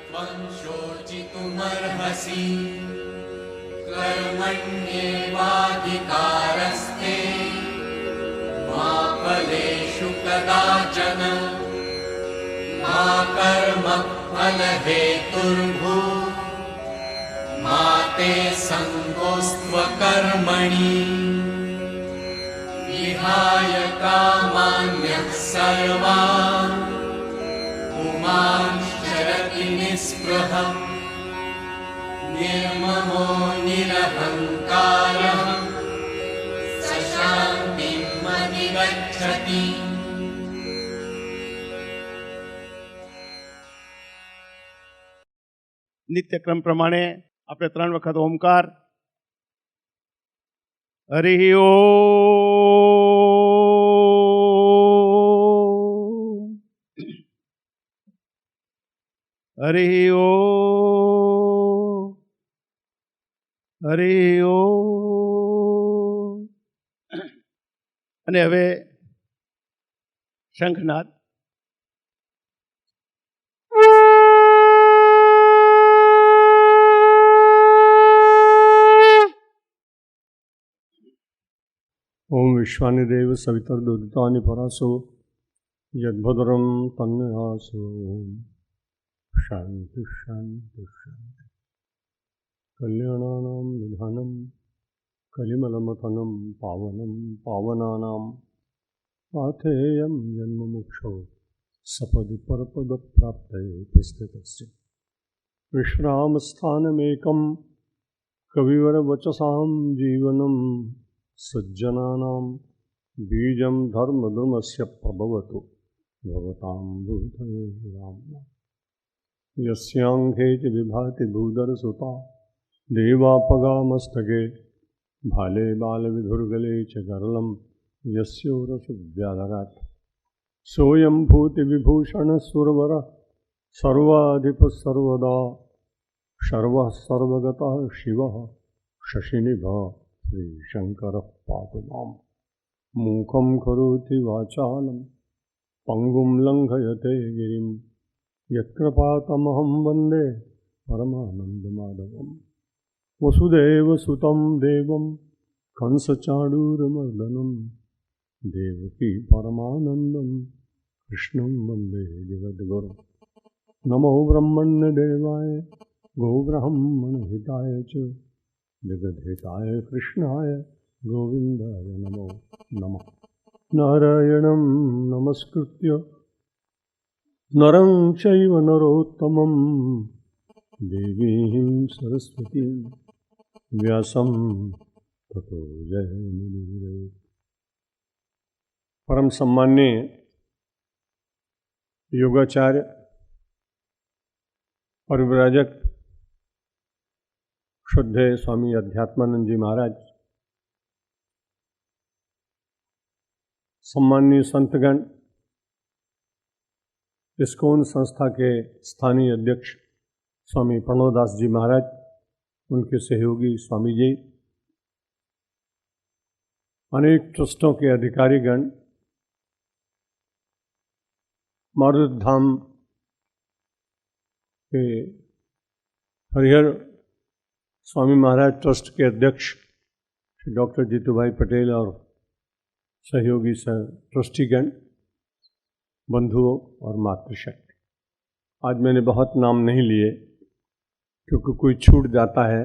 त्वं शोचितुमर्हसि कर्मण्येवाधिकारस्ते मा फलेषु कदाचन मा कर्मफलहेतुर्भूः मा ते सङ्गोऽस्त्वकर्मणि विहाय कामान्यः सर्वान् पुमांश्चरति निःस्पृहः निर्ममो निरहङ्कारः स शान्तिम् अधिगच्छति। નિત્યક્રમ પ્રમાણે આપણે 3 વખત ઓમકાર. હરિ ઓમ હરિ ઓમ હરિ ઓમ. અને હવે શંખનાદ. ओम विश्वानि देव सवितर्दुदितानि परासो यद्भद्रं तन्नयासो. ओम शांति शांति शांति. कल्याणानां निधानं कलिमलमथनं पावनं पावनानां पाथेयं जन्ममुक्षौ सपदि परपदप्राप्तये उपस्थितस्य विश्रामस्थानमेकं कविवरवचसां जीवनं सज्जनानां बीजं धर्मधर्मस्य प्रभवतु भवतां भूतये राम. यस्यांघे च विभाति भूधरसुता देवापगामस्तके भाले बालविधुर्गले च गरलं यस्योरसव्याधरात् सोऽयं भूतिविभूषणसुरवर सर्वाधिपः सर्वदा सर्वः सर्वगतः शिवः शशिनिभः श्रीशंकर पातु मां. मूकं करोति वाचालं पंगुं लंघयते गिरिं यत्कृपातमहं वन्दे परमानन्दमाधवं. वसुदेवसुतं देवं कंसचाणूरमर्दनं देवकी परमानन्दं कृष्णं वन्दे जगद्गुरुं. नमो ब्रह्मण्यदेवाय गोब्राह्मणहिताय च जगद्धिताय कृष्णाय गोविन्दाय नमो नमः. नारायणं नमस्कृत्य नरं चैव नरोत्तमं देवीं सरस्वतीं व्यासं ततो जयमुदीरये. परम सम्मान्य योगाचार्य परिव्राजक शुद्धे स्वामी अध्यात्मानंद जी महाराज, सम्माननीय संतगण, इस्कॉन संस्था के स्थानीय अध्यक्ष स्वामी प्रणवदास जी महाराज, उनके सहयोगी स्वामी जी, अनेक ट्रस्टों के अधिकारीगण, मारुति धाम के हरिहर स्वामी महाराज ट्रस्ट के अध्यक्ष श्री डॉक्टर जीतू भाई पटेल और सहयोगी ट्रस्टीगण, बंधुओं और मातृशक्ति. आज मैंने बहुत नाम नहीं लिए क्योंकि कोई छूट जाता है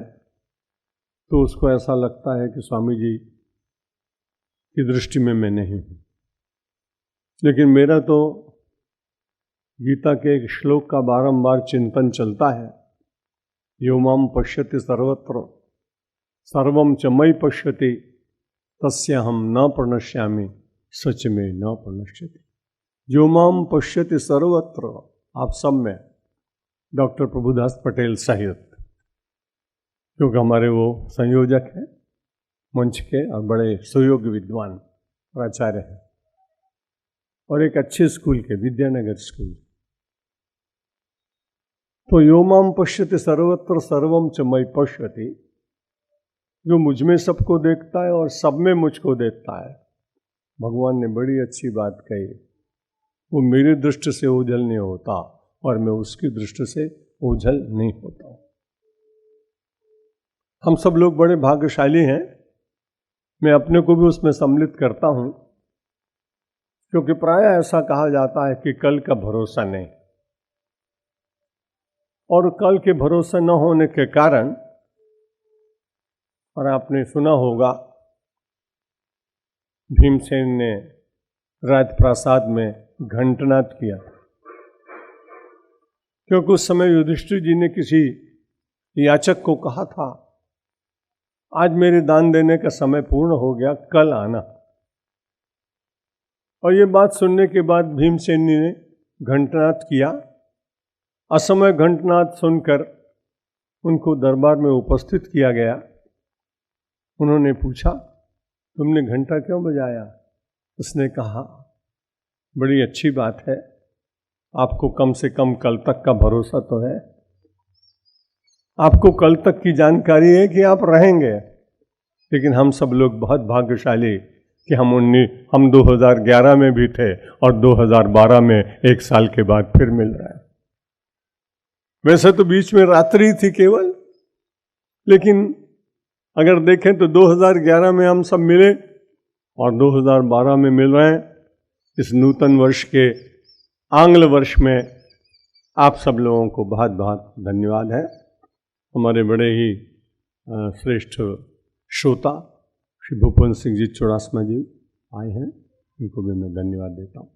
तो उसको ऐसा लगता है कि स्वामी जी की दृष्टि में मैं नहीं हूँ. लेकिन मेरा तो गीता के एक श्लोक का बारंबार चिंतन चलता है. यो मां पश्यति सर्वत्र सर्वं च मयि पश्यति तस्याहं न प्रणश्यामि सच में न प्रणश्यति. जो मां पश्यति सर्वत्र, आप सब में डॉक्टर प्रभुदास पटेल सहित, क्योंकि हमारे वो संयोजक हैं मंच के और बड़े सुयोग्य विद्वान प्राचार्य हैं और एक अच्छे स्कूल के विद्यानगर स्कूल. तो यो मां पश्यति सर्वत्र सर्वम च मयि पश्यति, जो मुझ में सबको देखता है और सब में मुझको देखता है. भगवान ने बड़ी अच्छी बात कही, वो मेरी दृष्टि से ओझल नहीं होता, और मैं उसकी दृष्टि से ओझल नहीं होता हूं। हम सब लोग बड़े भाग्यशाली हैं, मैं अपने को भी उसमें सम्मिलित करता हूं, क्योंकि प्रायः ऐसा कहा जाता है कि कल का भरोसा नहीं, और कल के भरोसा न होने के कारण, और आपने सुना होगा भीमसेन ने राजप्रासाद में घंटनाद किया, क्योंकि उस समय युधिष्ठिर जी ने किसी याचक को कहा था, आज मेरे दान देने का समय पूर्ण हो गया, कल आना। और ये बात सुनने के बाद भीमसेन ने घंटनाद किया। असमय घंटनाद सुनकर उनको दरबार में उपस्थित किया गया। उन्होंने पूछा, तुमने घंटा क्यों बजाया? उसने कहा, बड़ी अच्छी बात है, आपको कम से कम कल तक का भरोसा तो है, आपको कल तक की जानकारी है कि आप रहेंगे, लेकिन हम सब लोग बहुत भाग्यशाली कि हम 2011 में भी थे और 2012 में एक साल के बाद फिर मिल रहा है। वैसे तो बीच में रात्रि थी केवल, लेकिन अगर देखें तो 2011 में हम सब मिले और 2012 में मिल रहे हैं। इस नूतन वर्ष के आंग्ल वर्ष में आप सब लोगों को बहुत बहुत धन्यवाद है। हमारे बड़े ही श्रेष्ठ श्रोता श्री भूपेंद्र सिंह जी चौरासमा जी आए हैं, इनको भी मैं धन्यवाद देता हूँ।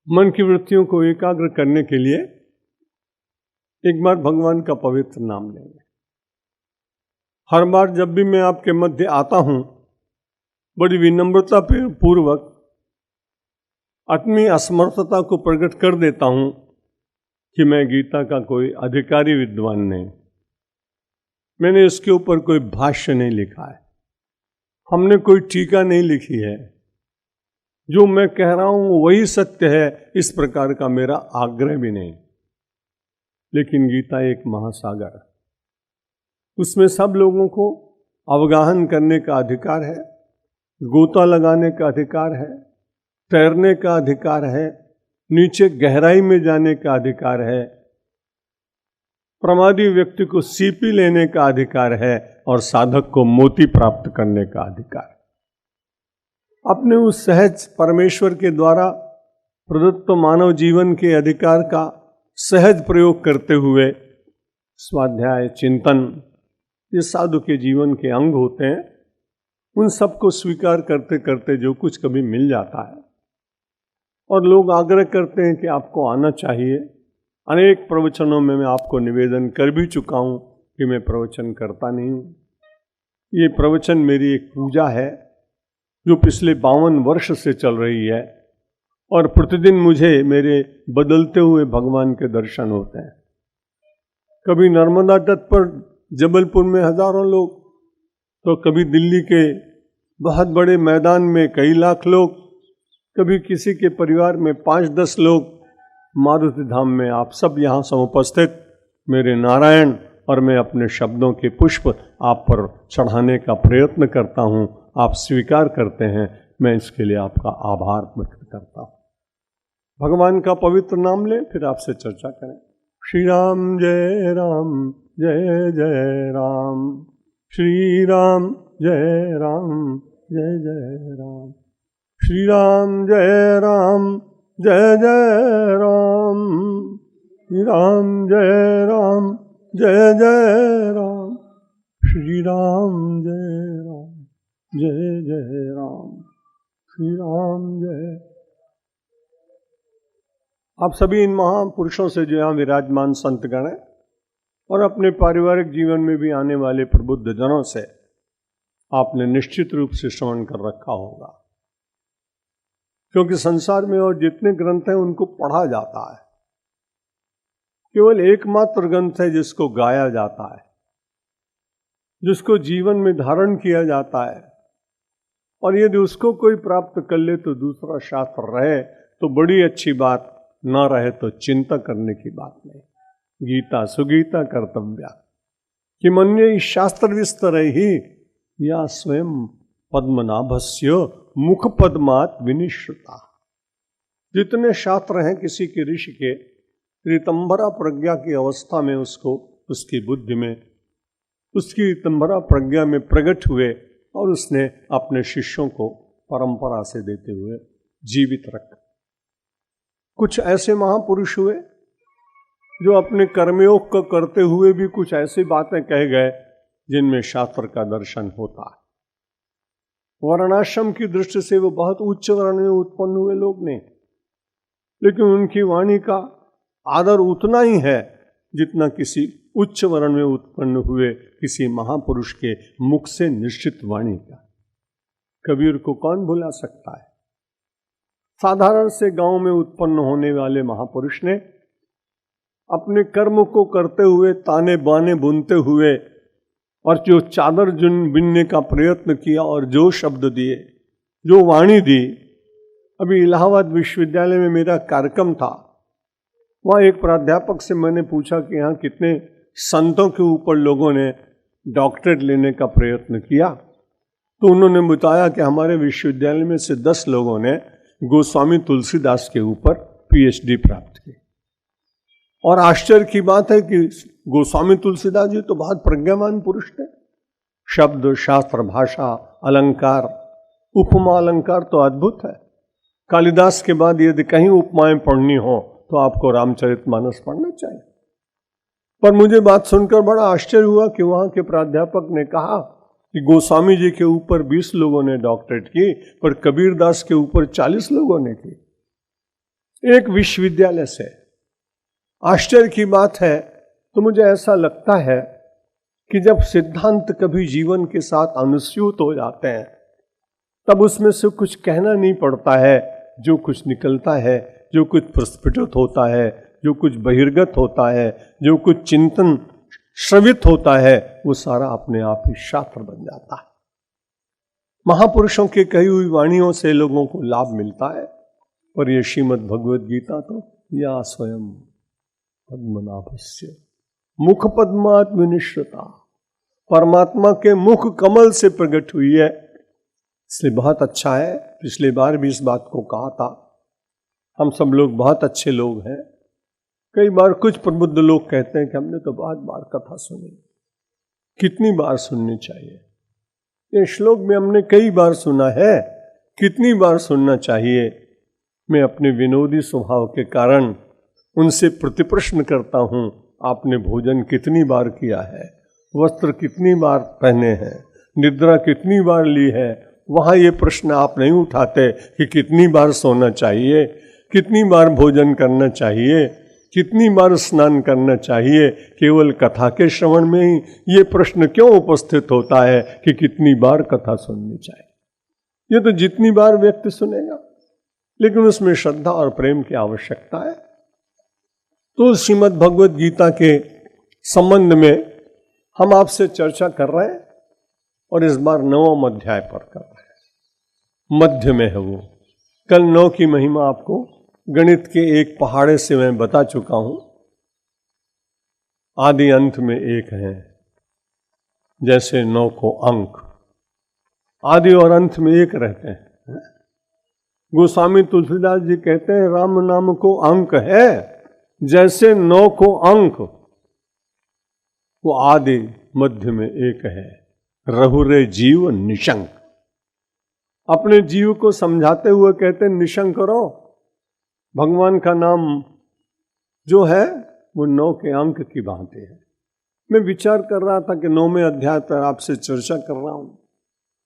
मन की वृत्तियों को एकाग्र करने के लिए एक बार भगवान का पवित्र नाम लेंगे। हर बार जब भी मैं आपके मध्य आता हूँ, बड़ी विनम्रता पूर्वक अपनी असमर्थता को प्रकट कर देता हूँ कि मैं गीता का कोई अधिकारी विद्वान नहीं, मैंने इसके ऊपर कोई भाष्य नहीं लिखा है, हमने कोई टीका नहीं लिखी है, जो मैं कह रहा हूं वही सत्य है, इस प्रकार का मेरा आग्रह भी नहीं। लेकिन गीता एक महासागर, उसमें सब लोगों को अवगाहन करने का अधिकार है, गोता लगाने का अधिकार है, तैरने का अधिकार है, नीचे गहराई में जाने का अधिकार है, प्रमादी व्यक्ति को सीपी लेने का अधिकार है और साधक को मोती प्राप्त करने का अधिकार। अपने उस सहज परमेश्वर के द्वारा प्रदत्त मानव जीवन के अधिकार का सहज प्रयोग करते हुए स्वाध्याय, चिंतन, ये साधु के जीवन के अंग होते हैं। उन सबको स्वीकार करते करते जो कुछ कभी मिल जाता है, और लोग आग्रह करते हैं कि आपको आना चाहिए। अनेक प्रवचनों में मैं आपको निवेदन कर भी चुका हूं कि मैं प्रवचन करता नहीं हूं। ये प्रवचन मेरी एक पूजा है जो पिछले 52 वर्ष से चल रही है, और प्रतिदिन मुझे मेरे बदलते हुए भगवान के दर्शन होते हैं। कभी नर्मदा तट पर जबलपुर में हजारों लोग, तो कभी दिल्ली के बहुत बड़े मैदान में कई लाख लोग, कभी किसी के परिवार में 5-10 लोग। मारुति धाम में आप सब यहाँ समुपस्थित मेरे नारायण, और मैं अपने शब्दों के पुष्प आप पर चढ़ाने का प्रयत्न करता हूँ, आप स्वीकार करते हैं, मैं इसके लिए आपका आभार व्यक्त करता हूँ। भगवान का पवित्र नाम लें, फिर आपसे चर्चा करें। श्री राम जय राम जय जय राम, श्री राम जय राम जय जय राम, श्री राम जय राम जय जय राम, श्री राम जय राम जय जय राम, श्री राम जय राम जय जय राम, श्री राम जय। आप सभी इन महापुरुषों से जो यहाँ विराजमान संतगण हैं और अपने पारिवारिक जीवन में भी आने वाले प्रबुद्ध जनों से आपने निश्चित रूप से श्रवण कर रखा होगा, क्योंकि संसार में और जितने ग्रंथ हैं उनको पढ़ा जाता है, केवल एकमात्र ग्रंथ है जिसको गाया जाता है, जिसको जीवन में धारण किया जाता है। और यदि उसको कोई प्राप्त कर ले तो दूसरा शास्त्र रहे तो बड़ी अच्छी बात, ना रहे तो चिंता करने की बात नहीं। गीता सुगीता कर्तव्या कि मन्ये शास्त्र विस्तर ही या स्वयं पद्मनाभस्य मुख पद्मात विनिश्रुता। जितने शास्त्र हैं किसी के ऋषि के, ऋतंभरा प्रज्ञा की अवस्था में उसको उसकी बुद्धि में उसकी ऋतंभरा प्रज्ञा में प्रकट हुए और उसने अपने शिष्यों को परंपरा से देते हुए जीवित रखा। कुछ ऐसे महापुरुष हुए जो अपने कर्मयोग को करते हुए भी कुछ ऐसी बातें कह गए जिनमें शास्त्र का दर्शन होता है। वर्णाश्रम की दृष्टि से वो बहुत उच्च वर्ण में उत्पन्न हुए लोग नहीं, लेकिन उनकी वाणी का आदर उतना ही है जितना किसी उच्च वर्ण में उत्पन्न हुए किसी महापुरुष के मुख से निश्चित वाणी का। कबीर को कौन भुला सकता है? साधारण से गांव में उत्पन्न होने वाले महापुरुष ने अपने कर्म को करते हुए ताने बाने बुनते हुए और जो चादर बिनने का प्रयत्न किया और जो शब्द दिए, जो वाणी दी। अभी इलाहाबाद विश्वविद्यालय में मेरा कार्यक्रम था, वहाँ एक प्राध्यापक से मैंने पूछा कि यहाँ कितने संतों के ऊपर लोगों ने डॉक्टरेट लेने का प्रयत्न किया, तो उन्होंने बताया कि हमारे विश्वविद्यालय में से 10 लोगों ने गोस्वामी तुलसीदास के ऊपर पीएचडी प्राप्त की। और आश्चर्य की बात है कि गोस्वामी तुलसीदास जी तो बहुत प्रज्ञावान पुरुष थे। शब्द, शास्त्र, भाषा, अलंकार, उपमा अलंकार तो अद्भुत है। कालिदास के बाद यदि कहीं उपमाएं पढ़नी हो तो आपको रामचरितमानस पढ़ना चाहिए। पर मुझे बात सुनकर बड़ा आश्चर्य हुआ कि वहां के प्राध्यापक ने कहा कि गोस्वामी जी के ऊपर 20 लोगों ने डॉक्टरेट की, पर कबीरदास के ऊपर 40 लोगों ने की, एक विश्वविद्यालय से। आश्चर्य की बात है। तो मुझे ऐसा लगता है कि जब सिद्धांत कभी जीवन के साथ अनुस्यूत हो जाते हैं तब उसमें से कुछ कहना नहीं पड़ता है। जो कुछ निकलता है, जो कुछ प्रस्फुटित होता है, जो कुछ बहिर्गत होता है, जो कुछ चिंतन श्रवित होता है, वो सारा अपने आप ही शास्त्र बन जाता है। महापुरुषों के कही हुई वाणियों से लोगों को लाभ मिलता है। और ये श्रीमद् भगवद गीता तो या स्वयं पद्मनाभस्य मुख पद्मात् विनिश्रिता, परमात्मा के मुख कमल से प्रकट हुई है। इसलिए बहुत अच्छा है। पिछले बार भी इस बात को कहा था, हम सब लोग बहुत अच्छे लोग हैं। कई बार कुछ प्रबुद्ध लोग कहते हैं कि हमने तो बहुत बार कथा सुनी। कितनी बार सुननी चाहिए? ये श्लोक में हमने कई बार सुना है, कितनी बार सुनना चाहिए? मैं अपने विनोदी स्वभाव के कारण उनसे प्रतिप्रश्न करता हूं, आपने भोजन कितनी बार किया है, वस्त्र कितनी बार पहने हैं, निद्रा कितनी बार ली है? वहां ये प्रश्न आप नहीं उठाते कि कितनी बार सोना चाहिए, कितनी बार भोजन करना चाहिए, कितनी बार स्नान करना चाहिए। केवल कथा के श्रवण में ही ये प्रश्न क्यों उपस्थित होता है कि कितनी बार कथा सुननी चाहिए? ये तो जितनी बार व्यक्ति सुनेगा, लेकिन उसमें श्रद्धा और प्रेम की आवश्यकता है। तो श्रीमद् भगवद गीता के संबंध में हम आपसे चर्चा कर रहे हैं और इस बार 9वां अध्याय पर कर रहे हैं। मध्य में है वो। कल 9 की महिमा आपको गणित के एक पहाड़े से मैं बता चुका हूं। आदि अंत में एक है, जैसे 9 को अंक आदि और अंत में एक रहते हैं। गोस्वामी तुलसीदास जी कहते हैं राम नाम को अंक है, जैसे 9 को अंक। वो आदि मध्य में एक है, रहुरे जीव निशंक। अपने जीव को समझाते हुए कहते हैं निशंक रहो। भगवान का नाम जो है वो 9 के अंक की भांति है। मैं विचार कर रहा था कि 9वें अध्याय पर आपसे चर्चा कर रहा हूं,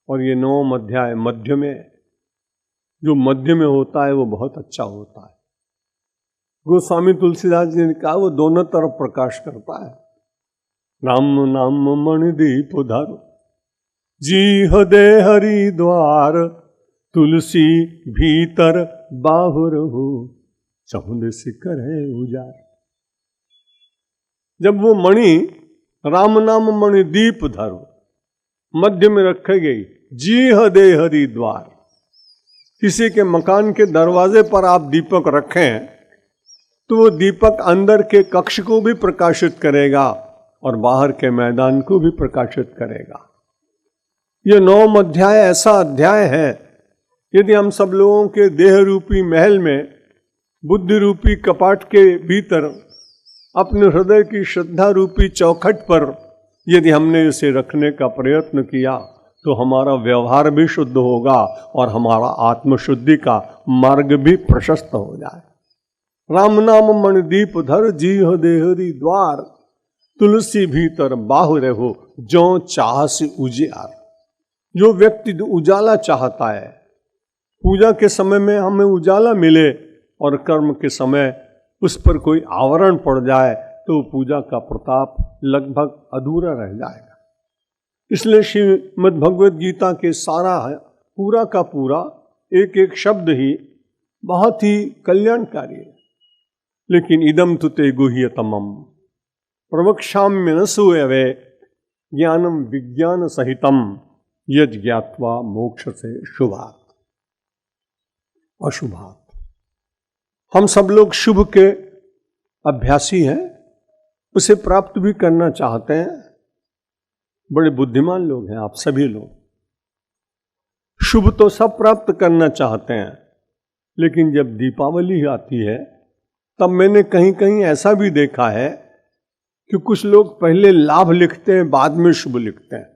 और ये 9वां अध्याय मध्य में, जो मध्य में होता है वो बहुत अच्छा होता है। गोस्वामी तुलसीदास जी ने कहा वो दोनों तरफ प्रकाश करता है। राम नाम मणिदीप धर, जी हृदय हरि द्वार, तुलसी भीतर बाहुर हो, चहुंद सिकर है उजार। जब वो मणि राम नाम मणि दीप धर मध्य में रखी गई, जी हृदय हरि द्वार। किसी के मकान के दरवाजे पर आप दीपक रखें तो वो दीपक अंदर के कक्ष को भी प्रकाशित करेगा और बाहर के मैदान को भी प्रकाशित करेगा। ये 9वां अध्याय ऐसा अध्याय है, यदि हम सब लोगों के देह रूपी महल में बुद्धि रूपी कपाट के भीतर अपने हृदय की श्रद्धा रूपी चौखट पर यदि हमने इसे रखने का प्रयत्न किया तो हमारा व्यवहार भी शुद्ध होगा और हमारा आत्मशुद्धि का मार्ग भी प्रशस्त हो जाए। राम नाम मणिदीप धर जीह देहरी द्वार, तुलसी भीतर बाहु रहो जो चाह से उजियार। जो व्यक्ति उजाला चाहता है, पूजा के समय में हमें उजाला मिले और कर्म के समय उस पर कोई आवरण पड़ जाए तो पूजा का प्रताप लगभग अधूरा रह जाएगा। इसलिए श्रीमद् भगवद गीता के सारा पूरा का पूरा एक एक शब्द ही बहुत ही कल्याणकारी है। लेकिन इदम तुते गुह्यतमम प्रवक्ष्याम्य न सूयवे ज्ञानम विज्ञान सहितम यज् ज्ञात्वा मोक्ष से शुभात् अशुभात्। हम सब लोग शुभ के अभ्यासी हैं, उसे प्राप्त भी करना चाहते हैं। बड़े बुद्धिमान लोग हैं आप सभी लोग। शुभ तो सब प्राप्त करना चाहते हैं, लेकिन जब दीपावली आती है तब मैंने कहीं कहीं ऐसा भी देखा है कि कुछ लोग पहले लाभ लिखते हैं, बाद में शुभ लिखते हैं।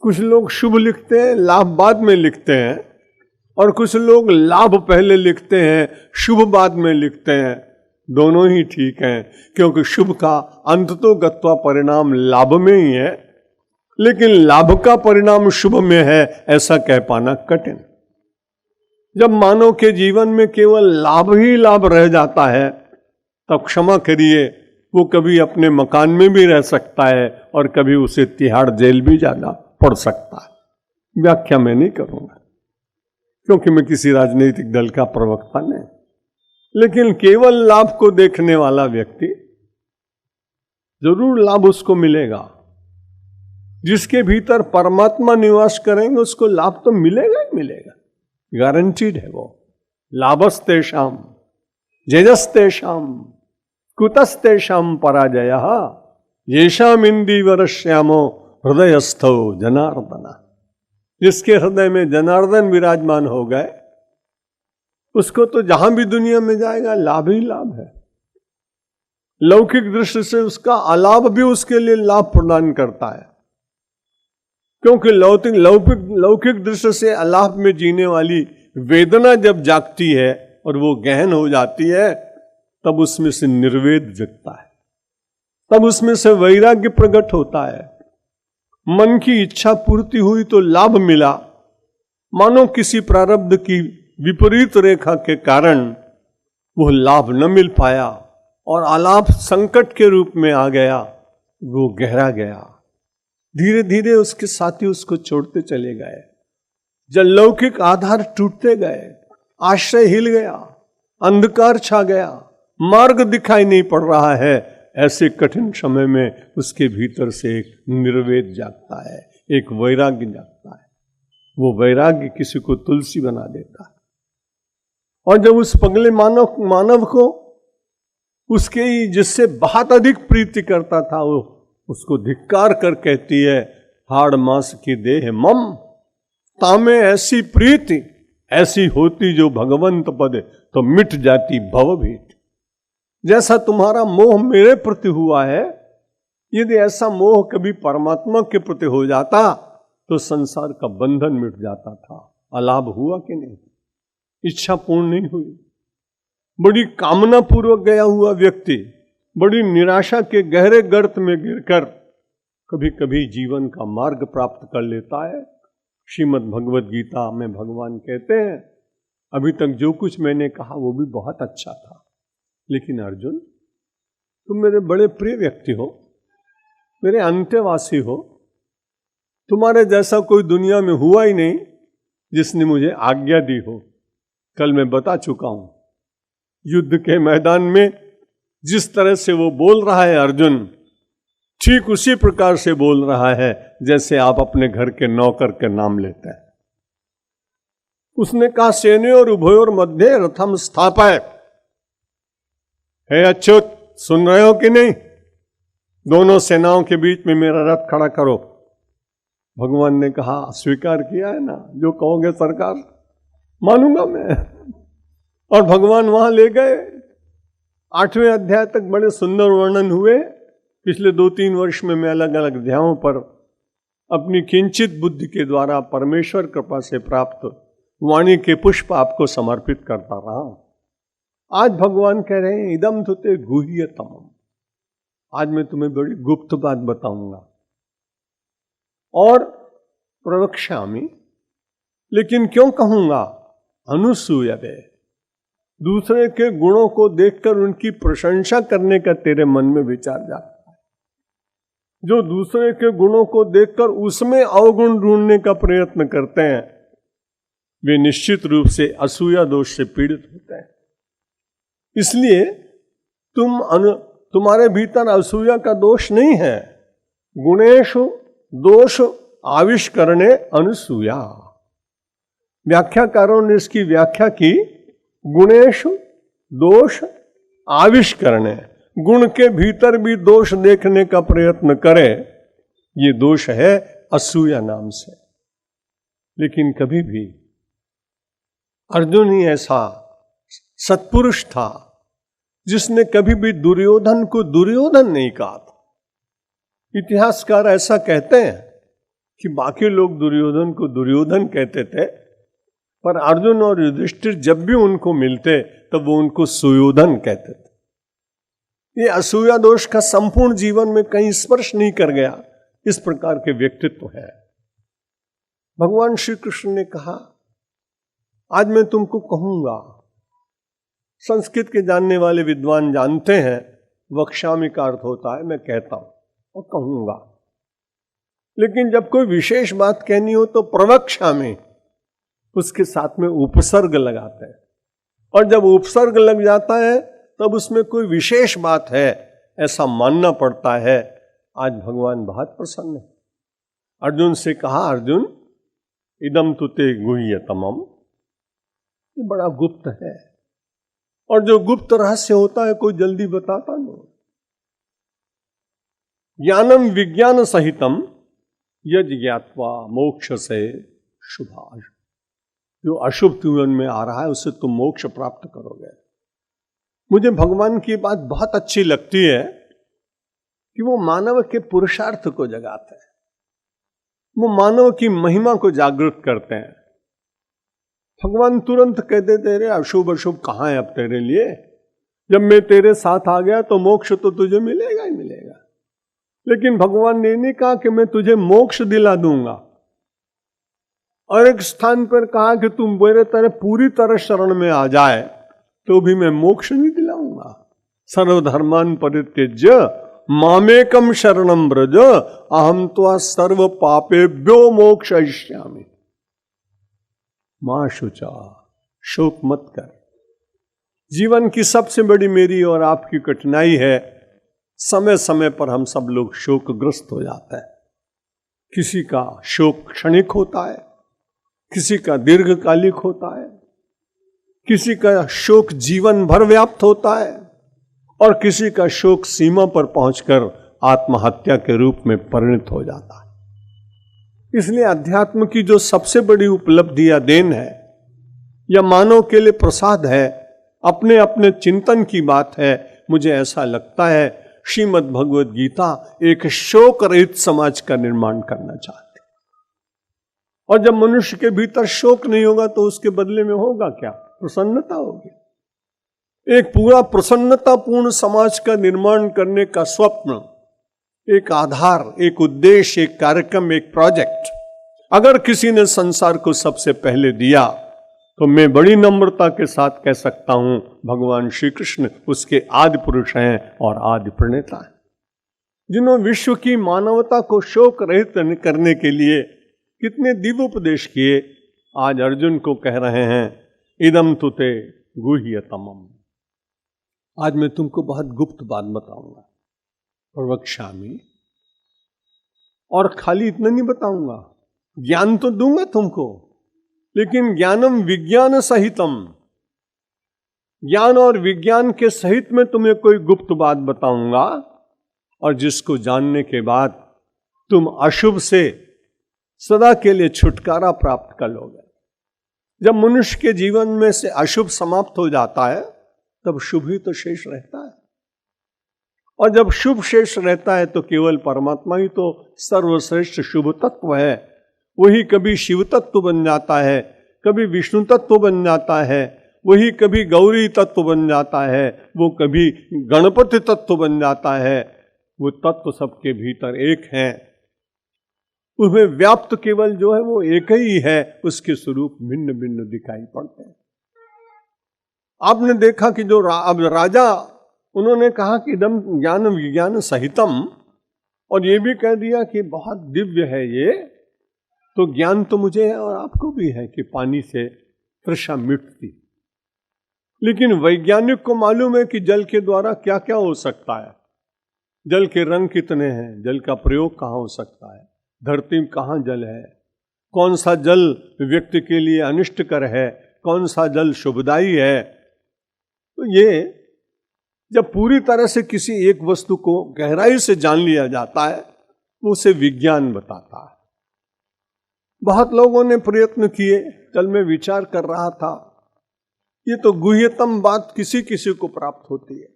कुछ लोग शुभ लिखते हैं, लाभ बाद में लिखते हैं, और कुछ लोग लाभ पहले लिखते हैं, शुभ बाद में लिखते हैं। दोनों ही ठीक हैं, क्योंकि शुभ का अंत तो गत्वा परिणाम लाभ में ही है, लेकिन लाभ का परिणाम शुभ में है ऐसा कह पाना कठिन। जब मानव के जीवन में केवल लाभ ही लाभ रह जाता है तब क्षमा करिए, वो कभी अपने मकान में भी रह सकता है और कभी उसे तिहाड़ जेल भी जाना पड़ सकता है। व्याख्या मैं नहीं करूंगा क्योंकि मैं किसी राजनीतिक दल का प्रवक्ता नहीं, लेकिन केवल लाभ को देखने वाला व्यक्ति जरूर लाभ उसको मिलेगा। जिसके भीतर परमात्मा निवास करेंगे उसको लाभ तो मिलेगा ही मिलेगा, गारंटीड है वो। लाभस्तेषाम जयस्तेषाम कुतस्तेषाम पराजय येषाम इंदीवरश्यामो हृदयस्थो जनार्दना। जिसके हृदय में जनार्दन विराजमान हो गए उसको तो जहां भी दुनिया में जाएगा लाभ ही लाभ है। लौकिक दृष्टि से उसका अलाभ भी उसके लिए लाभ प्रदान करता है, क्योंकि लौकिक दृष्टि से अलाभ में जीने वाली वेदना जब जागती है और वो गहन हो जाती है तब उसमें से निर्वेद जगता है, तब उसमें से वैराग्य प्रकट होता है। मन की इच्छा पूर्ति हुई तो लाभ मिला, मानो किसी प्रारब्ध की विपरीत रेखा के कारण वो लाभ न मिल पाया और अलाभ संकट के रूप में आ गया, वो गहरा गया। धीरे धीरे उसके साथी उसको छोड़ते चले गए, जब लौकिक आधार टूटते गए, आश्रय हिल गया, अंधकार छा गया, मार्ग दिखाई नहीं पड़ रहा है, ऐसे कठिन समय में उसके भीतर से एक निर्वेद जागता है, एक वैराग्य जागता है। वो वैराग्य किसी को तुलसी बना देता है। और जब उस पगले मानव को उसके ही जिससे बहुत अधिक प्रीति करता था वो उसको धिक्कार कर कहती है, हाड़ मांस की देह मम तामे ऐसी प्रीति ऐसी होती जो भगवंत पद तो मिट जाती भवभीत। जैसा तुम्हारा मोह मेरे प्रति हुआ है, यदि ऐसा मोह कभी परमात्मा के प्रति हो जाता तो संसार का बंधन मिट जाता था। अलाभ हुआ कि नहीं? इच्छा पूर्ण नहीं हुई। बड़ी कामना पूर्वक गया हुआ व्यक्ति बड़ी निराशा के गहरे गर्त में गिरकर कभी कभी जीवन का मार्ग प्राप्त कर लेता है। श्रीमद् भगवद गीता में भगवान कहते हैं, अभी तक जो कुछ मैंने कहा वो भी बहुत अच्छा था, लेकिन अर्जुन तुम मेरे बड़े प्रिय व्यक्ति हो, मेरे अंत्यवासी हो, तुम्हारे जैसा कोई दुनिया में हुआ ही नहीं जिसने मुझे आज्ञा दी हो। कल मैं बता चुका हूं, युद्ध के मैदान में जिस तरह से वो बोल रहा है अर्जुन, ठीक उसी प्रकार से बोल रहा है जैसे आप अपने घर के नौकर के नाम लेते हैं। उसने कहा, सेनयोर उभयोर मध्य रथम स्थापय। हे अच्युत, सुन रहे हो कि नहीं? दोनों सेनाओं के बीच में मेरा रथ खड़ा करो। भगवान ने कहा, स्वीकार किया है ना, जो कहोगे सरकार मानूंगा मैं। और भगवान वहां ले गए। 8वें अध्याय तक बड़े सुंदर वर्णन हुए। पिछले 2-3 वर्ष में मैं अलग अलग अध्यायों पर अपनी किंचित बुद्धि के द्वारा परमेश्वर कृपा से प्राप्त वाणी के पुष्प आपको समर्पित करता रहा हूं। आज भगवान कह रहे हैं इदम तुते गुह्यतमम्। आज मैं तुम्हें बड़ी गुप्त बात बताऊंगा और प्रवक्ष्यामि, लेकिन क्यों कहूंगा? अनुसूयवे, दूसरे के गुणों को देखकर उनकी प्रशंसा करने का तेरे मन में विचार जाता है। जो दूसरे के गुणों को देखकर उसमें अवगुण ढूंढने का प्रयत्न करते हैं, वे निश्चित रूप से असूया दोष से पीड़ित होते हैं। इसलिए तुम्हारे भीतर असूया का दोष नहीं है। गुणेषु दोष आविष्करणे अनुसूया। व्याख्याकारों ने इसकी व्याख्या की, गुणेषु दोष आविष्करणे, गुण के भीतर भी दोष देखने का प्रयत्न करे, ये दोष है असूया नाम से। लेकिन कभी भी अर्जुन ही ऐसा सत्पुरुष था जिसने कभी भी दुर्योधन को दुर्योधन नहीं कहा था। इतिहासकार ऐसा कहते हैं कि बाकी लोग दुर्योधन को दुर्योधन कहते थे, पर अर्जुन और युधिष्ठिर जब भी उनको मिलते तब वो उनको सुयोधन कहते थे। ये असूया दोष का संपूर्ण जीवन में कहीं स्पर्श नहीं कर गया, इस प्रकार के व्यक्तित्व है। भगवान श्री कृष्ण ने कहा आज मैं तुमको कहूंगा। संस्कृत के जानने वाले विद्वान जानते हैं वक्ष्यामि का अर्थ होता है मैं कहता हूं और कहूंगा। लेकिन जब कोई विशेष बात कहनी हो तो प्रवक्ष्यामि, उसके साथ में उपसर्ग लगाते हैं, और जब उपसर्ग लग जाता है तब उसमें कोई विशेष बात है ऐसा मानना पड़ता है। आज भगवान बहुत प्रसन्न है। अर्जुन से कहा, अर्जुन इदम तुते गुह्यतमम्, ये बड़ा गुप्त है, और जो गुप्त रहस्य होता है कोई जल्दी बताता नहीं। ज्ञानम विज्ञान सहितम यज ज्ञात्वा मोक्ष से शुभाश। जो अशुभ जीवन में आ रहा है उससे तुम मोक्ष प्राप्त करोगे। मुझे भगवान की बात बहुत अच्छी लगती है कि वो मानव के पुरुषार्थ को जगाते हैं, वो मानव की महिमा को जागृत करते हैं। भगवान तुरंत कह देते रे अशुभ अशुभ कहां है अब तेरे लिए, जब मैं तेरे साथ आ गया तो मोक्ष तो तुझे मिलेगा ही मिलेगा। लेकिन भगवान ने नहीं कहा कि मैं तुझे मोक्ष दिला दूंगा, और एक स्थान पर कहा कि तुम मेरे तरह पूरी तरह शरण में आ जाए तो भी मैं मोक्ष नहीं दिलाऊंगा। सर्वधर्मान परित्यज्य मामेकम शरणम ब्रज अहम त्वा सर्व पापेभ्यो मोक्षयिष्यामि। मां शुचा, शोक मत कर। जीवन की सबसे बड़ी मेरी और आपकी कठिनाई है, समय समय पर हम सब लोग शोकग्रस्त हो जाते हैं। किसी का शोक क्षणिक होता है, किसी का दीर्घकालिक होता है, किसी का शोक जीवन भर व्याप्त होता है, और किसी का शोक सीमा पर पहुंचकर आत्महत्या के रूप में परिणत हो जाता है। इसलिए अध्यात्म की जो सबसे बड़ी उपलब्धि या देन है या मानव के लिए प्रसाद है, अपने अपने चिंतन की बात है। मुझे ऐसा लगता है श्रीमद् भगवद गीता एक शोक रहित समाज का निर्माण करना चाहती, और जब मनुष्य के भीतर शोक नहीं होगा तो उसके बदले में होगा क्या? प्रसन्नता होगी। एक पूरा प्रसन्नतापूर्ण समाज का निर्माण करने का स्वप्न, एक आधार, एक उद्देश्य, एक कार्यक्रम, एक प्रोजेक्ट अगर किसी ने संसार को सबसे पहले दिया तो मैं बड़ी नम्रता के साथ कह सकता हूं भगवान श्री कृष्ण उसके आदि पुरुष हैं और आदि प्रणेता हैं, जिन्होंने विश्व की मानवता को शोक रहित करने के लिए कितने दिव्य उपदेश किए। आज अर्जुन को कह रहे हैं इदम तुते गुह्यतमम्। आज मैं तुमको बहुत गुप्त बात बताऊंगा, प्रवक्ष्यामि, और खाली इतना नहीं बताऊंगा, ज्ञान तो दूंगा तुमको, लेकिन ज्ञानम विज्ञान सहितम, ज्ञान और विज्ञान के सहित में तुम्हें कोई गुप्त बात बताऊंगा, और जिसको जानने के बाद तुम अशुभ से सदा के लिए छुटकारा प्राप्त कर लोगे। जब मनुष्य के जीवन में से अशुभ समाप्त हो जाता है तब शुभ ही तो शेष रहता है। और जब शुभ शेष रहता है तो केवल परमात्मा ही तो सर्वश्रेष्ठ शुभ तत्व है। वही कभी शिव तत्व बन जाता है, कभी विष्णु तत्व बन जाता है, वही कभी गौरी तत्व बन जाता है, वो कभी गणपति तत्व बन जाता है। वो तत्व सबके भीतर एक है, उसमें व्याप्त केवल जो है वो एक ही है, उसके स्वरूप भिन्न भिन्न दिखाई पड़ते हैं। आपने देखा कि जो अब राजा, उन्होंने कहा कि इदम ज्ञान विज्ञान सहितम, और ये भी कह दिया कि बहुत दिव्य है ये, तो ज्ञान तो मुझे है और आपको भी है कि पानी से तृषा मिटती, लेकिन वैज्ञानिक को मालूम है कि जल के द्वारा क्या क्या हो सकता है, जल के रंग कितने हैं, जल का प्रयोग कहाँ हो सकता है, धरती में कहाँ जल है, कौन सा जल व्यक्ति के लिए अनिष्टकर है, कौन सा जल शुभदायी है। तो ये जब पूरी तरह से किसी एक वस्तु को गहराई से जान लिया जाता है तो उसे विज्ञान बताता है। बहुत लोगों ने प्रयत्न किए, कल मैं विचार कर रहा था, ये तो गुह्यतम बात किसी किसी को प्राप्त होती है।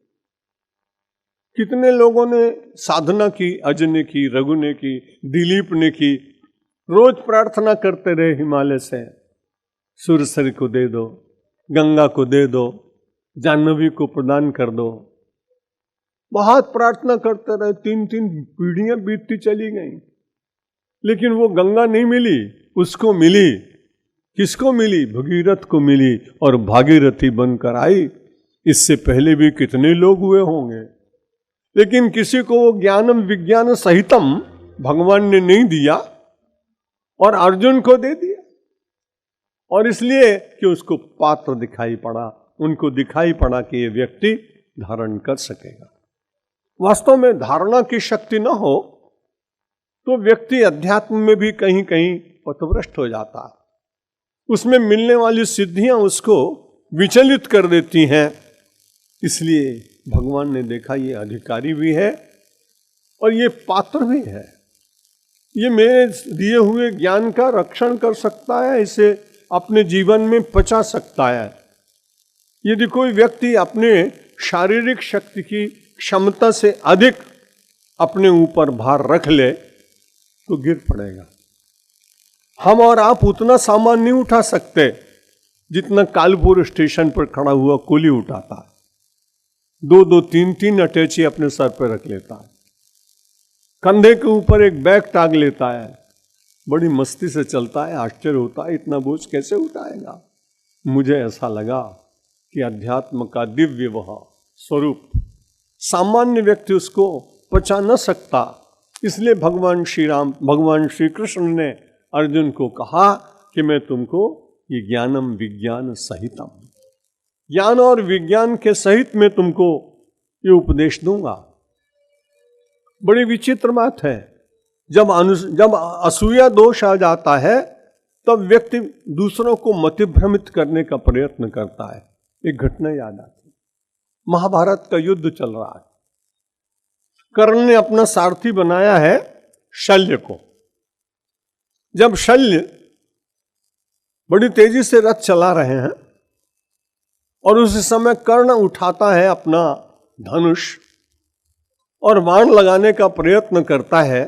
कितने लोगों ने साधना की, अज ने की, रघु ने की, दिलीप ने की, रोज प्रार्थना करते रहे हिमालय से, सुरसरी को दे दो, गंगा को दे दो, जाह्नवी को प्रदान कर दो। बहुत प्रार्थना करते रहे, 3-3 पीढ़ियां बीतती चली गई, लेकिन वो गंगा नहीं मिली। उसको मिली, किसको मिली? भगीरथ को मिली, और भागीरथी बनकर आई। इससे पहले भी कितने लोग हुए होंगे, लेकिन किसी को वो ज्ञानम विज्ञान सहितम भगवान ने नहीं दिया और अर्जुन को दे दिया। और इसलिए कि उसको पात्र दिखाई पड़ा, उनको दिखाई पड़ा कि ये व्यक्ति धारण कर सकेगा। वास्तव में धारणा की शक्ति न हो तो व्यक्ति अध्यात्म में भी कहीं कहीं पथभ्रष्ट हो जाता है, उसमें मिलने वाली सिद्धियां उसको विचलित कर देती हैं। इसलिए भगवान ने देखा ये अधिकारी भी है और ये पात्र भी है, ये मेरे दिए हुए ज्ञान का रक्षण कर सकता है, इसे अपने जीवन में पचा सकता है। यदि कोई व्यक्ति अपने शारीरिक शक्ति की क्षमता से अधिक अपने ऊपर भार रख ले तो गिर पड़ेगा। हम और आप उतना सामान नहीं उठा सकते जितना कालपुर स्टेशन पर खड़ा हुआ कुली उठाता है। 2-2, 3-3 अटैची अपने सर पर रख लेता है, कंधे के ऊपर एक बैग टांग लेता है, बड़ी मस्ती से चलता है। आश्चर्य होता है इतना बोझ कैसे उठाएगा। मुझे ऐसा लगा कि अध्यात्म का दिव्य वह स्वरूप सामान्य व्यक्ति उसको पचा न सकता। इसलिए भगवान श्री कृष्ण ने अर्जुन को कहा कि मैं तुमको ये ज्ञानम विज्ञान सहितम, ज्ञान और विज्ञान के सहित मैं तुमको ये उपदेश दूंगा। बड़ी विचित्र बात है, जब असूया दोष आ जाता है तब व्यक्ति दूसरों को मतिभ्रमित करने का प्रयत्न करता है। एक घटना याद आती, महाभारत का युद्ध चल रहा है, कर्ण ने अपना सारथी बनाया है शल्य को। जब शल्य बड़ी तेजी से रथ चला रहे हैं और उस समय कर्ण उठाता है अपना धनुष और बाण लगाने का प्रयत्न करता है,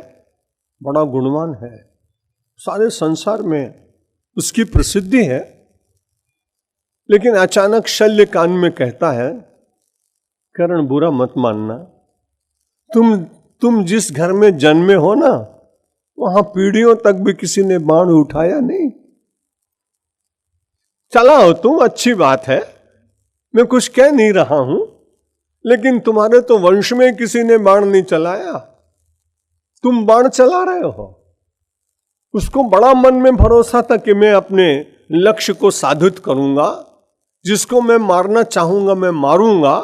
बड़ा गुणवान है, सारे संसार में उसकी प्रसिद्धि है। लेकिन अचानक शल्य कान में कहता है, कर्ण बुरा मत मानना, तुम जिस घर में जन्मे हो ना, वहां पीढ़ियों तक भी किसी ने बाण उठाया नहीं। चला हो तुम, अच्छी बात है, मैं कुछ कह नहीं रहा हूं, लेकिन तुम्हारे तो वंश में किसी ने बाण नहीं चलाया, तुम बाण चला रहे हो। उसको बड़ा मन में भरोसा था कि मैं अपने लक्ष्य को साधित करूंगा, जिसको मैं मारना चाहूंगा मैं मारूंगा।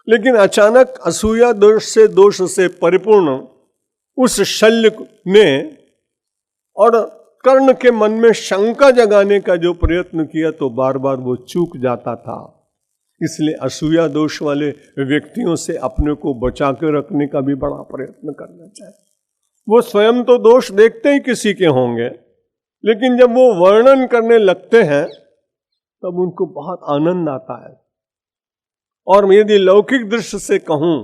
लेकिन अचानक असूया दोष से परिपूर्ण उस शल्य ने और कर्ण के मन में शंका जगाने का जो प्रयत्न किया तो बार बार वो चूक जाता था। इसलिए असूया दोष वाले व्यक्तियों से अपने को बचा के रखने का भी बड़ा प्रयत्न करना चाहिए। वो स्वयं तो दोष देखते ही किसी के होंगे, लेकिन जब वो वर्णन करने लगते हैं तब उनको बहुत आनंद आता है। और यदि लौकिक दृष्टि से कहूं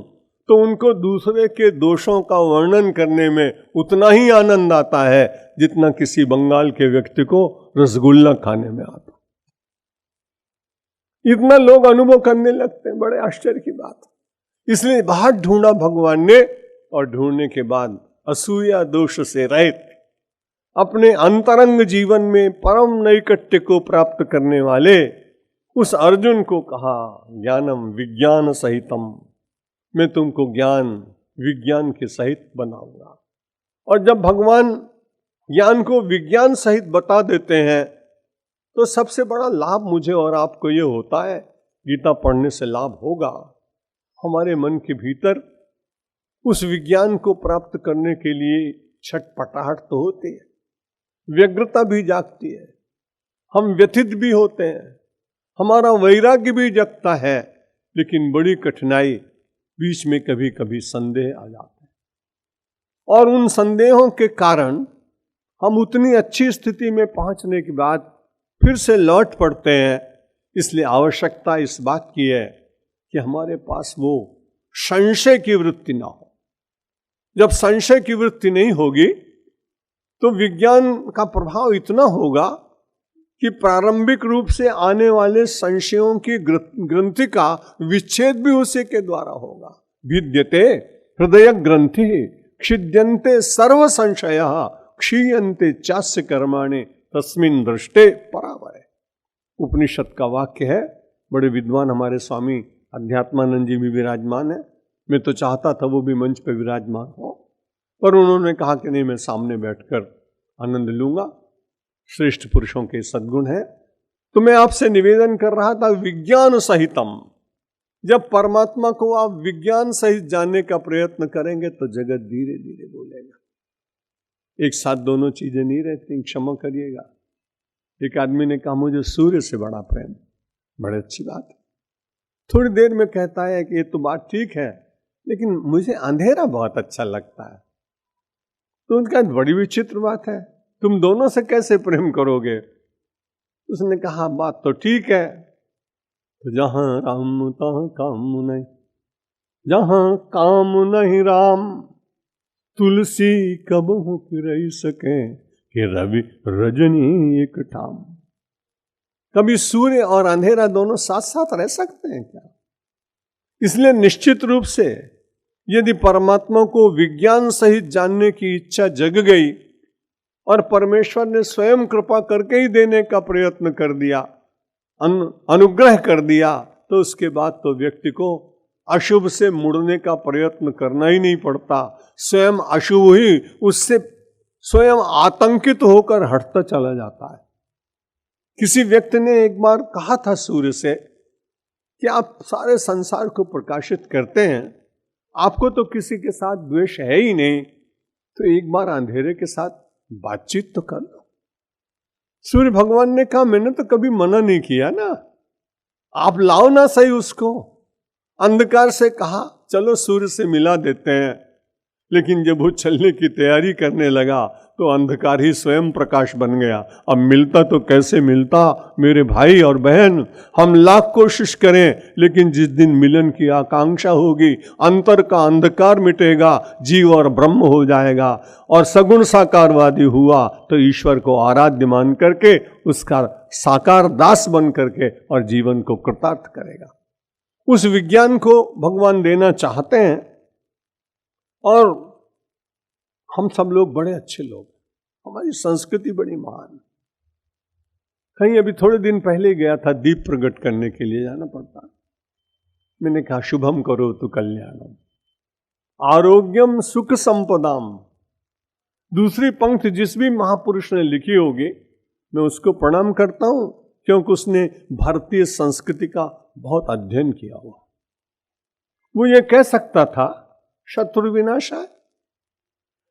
तो उनको दूसरे के दोषों का वर्णन करने में उतना ही आनंद आता है जितना किसी बंगाल के व्यक्ति को रसगुल्ला खाने में आता। इतना लोग अनुभव करने लगते हैं, बड़े आश्चर्य की बात। इसलिए बहुत ढूंढा भगवान ने, और ढूंढने के बाद असूया दोष से रहित अपने अंतरंग जीवन में परम नैकट्य को प्राप्त करने वाले उस अर्जुन को कहा, ज्ञानम विज्ञान सहितम, मैं तुमको ज्ञान विज्ञान के सहित बनाऊंगा। और जब भगवान ज्ञान को विज्ञान सहित बता देते हैं तो सबसे बड़ा लाभ मुझे और आपको ये होता है, गीता पढ़ने से लाभ होगा, हमारे मन के भीतर उस विज्ञान को प्राप्त करने के लिए छटपटाहट तो होती है, व्यग्रता भी जागती है, हम व्यथित भी होते हैं, हमारा वैराग्य भी जगता है, लेकिन बड़ी कठिनाई, बीच में कभी कभी संदेह आ जाते हैं। और उन संदेहों के कारण हम उतनी अच्छी स्थिति में पहुंचने के बाद फिर से लौट पड़ते हैं। इसलिए आवश्यकता इस बात की है कि हमारे पास वो संशय की वृत्ति ना हो। जब संशय की वृत्ति नहीं होगी तो विज्ञान का प्रभाव इतना होगा कि प्रारंभिक रूप से आने वाले संशयों की ग्रंथि का विच्छेद भी उसी के द्वारा होगा। भिद्यते हृदय ग्रंथि क्षिद्यन्ते सर्व संशय क्षीयन्ते चास्य कर्माणि तस्मिन् दृष्टे परावय। उपनिषद का वाक्य है। बड़े विद्वान हमारे स्वामी अध्यात्मानंद जी भी विराजमान है। मैं तो चाहता था वो भी मंच पर विराजमान हो, पर उन्होंने कहा कि नहीं, मैं सामने बैठकर आनंद लूंगा। श्रेष्ठ पुरुषों के सद्गुण है। तो मैं आपसे निवेदन कर रहा था, विज्ञान सहितम, जब परमात्मा को आप विज्ञान सहित जानने का प्रयत्न करेंगे तो जगत धीरे धीरे बोलेगा। एक साथ दोनों चीजें नहीं रहती, क्षमा करिएगा। एक आदमी ने कहा, मुझे सूर्य से बड़ा प्रेम। बड़ी अच्छी बात है। थोड़ी देर में कहता है कि ये तो बात ठीक है, लेकिन मुझे अंधेरा बहुत अच्छा लगता है। तो उनका बड़ी विचित्र बात है, तुम दोनों से कैसे प्रेम करोगे? उसने कहा, बात तो ठीक है, तो जहां राम तहां काम नहीं, जहां काम नहीं राम, तुलसी कब हो रही सके कि रवि रजनी एक ठाम। कभी सूर्य और अंधेरा दोनों साथ साथ रह सकते हैं क्या? इसलिए निश्चित रूप से यदि परमात्मा को विज्ञान सहित जानने की इच्छा जग गई और परमेश्वर ने स्वयं कृपा करके ही देने का प्रयत्न कर दिया, अनुग्रह कर दिया, तो उसके बाद तो व्यक्ति को अशुभ से मुड़ने का प्रयत्न करना ही नहीं पड़ता। स्वयं अशुभ ही उससे स्वयं आतंकित होकर हटता चला जाता है। किसी व्यक्ति ने एक बार कहा था सूर्य से कि आप सारे संसार को प्रकाशित करते हैं, आपको तो किसी के साथ द्वेष है ही नहीं, तो एक बार अंधेरे के साथ बातचीत तो कर लो। सूर्य भगवान ने कहा, मैंने तो कभी मना नहीं किया ना, आप लाओ ना सही उसको। अंधकार से कहा, चलो सूर्य से मिला देते हैं, लेकिन जब वो चलने की तैयारी करने लगा तो अंधकार ही स्वयं प्रकाश बन गया। अब मिलता तो कैसे मिलता मेरे भाई और बहन, हम लाख कोशिश करें, लेकिन जिस दिन मिलन की आकांक्षा होगी, अंतर का अंधकार मिटेगा, जीव और ब्रह्म हो जाएगा, और सगुण साकारवादी हुआ तो ईश्वर को आराध्य मान करके उसका साकार दास बन करके और जीवन को कृतार्थ करेगा। उस विज्ञान को भगवान देना चाहते हैं, और हम सब लोग बड़े अच्छे लोग, हमारी संस्कृति बड़ी महान। कहीं अभी थोड़े दिन पहले गया था, दीप प्रकट करने के लिए जाना पड़ता। मैंने कहा, शुभम करो तो कल्याणम, आरोग्यम सुख संपदाम। दूसरी पंक्ति जिस भी महापुरुष ने लिखी होगी मैं उसको प्रणाम करता हूं, क्योंकि उसने भारतीय संस्कृति का बहुत अध्ययन किया हुआ। वो ये कह सकता था शत्रु विनाशाय,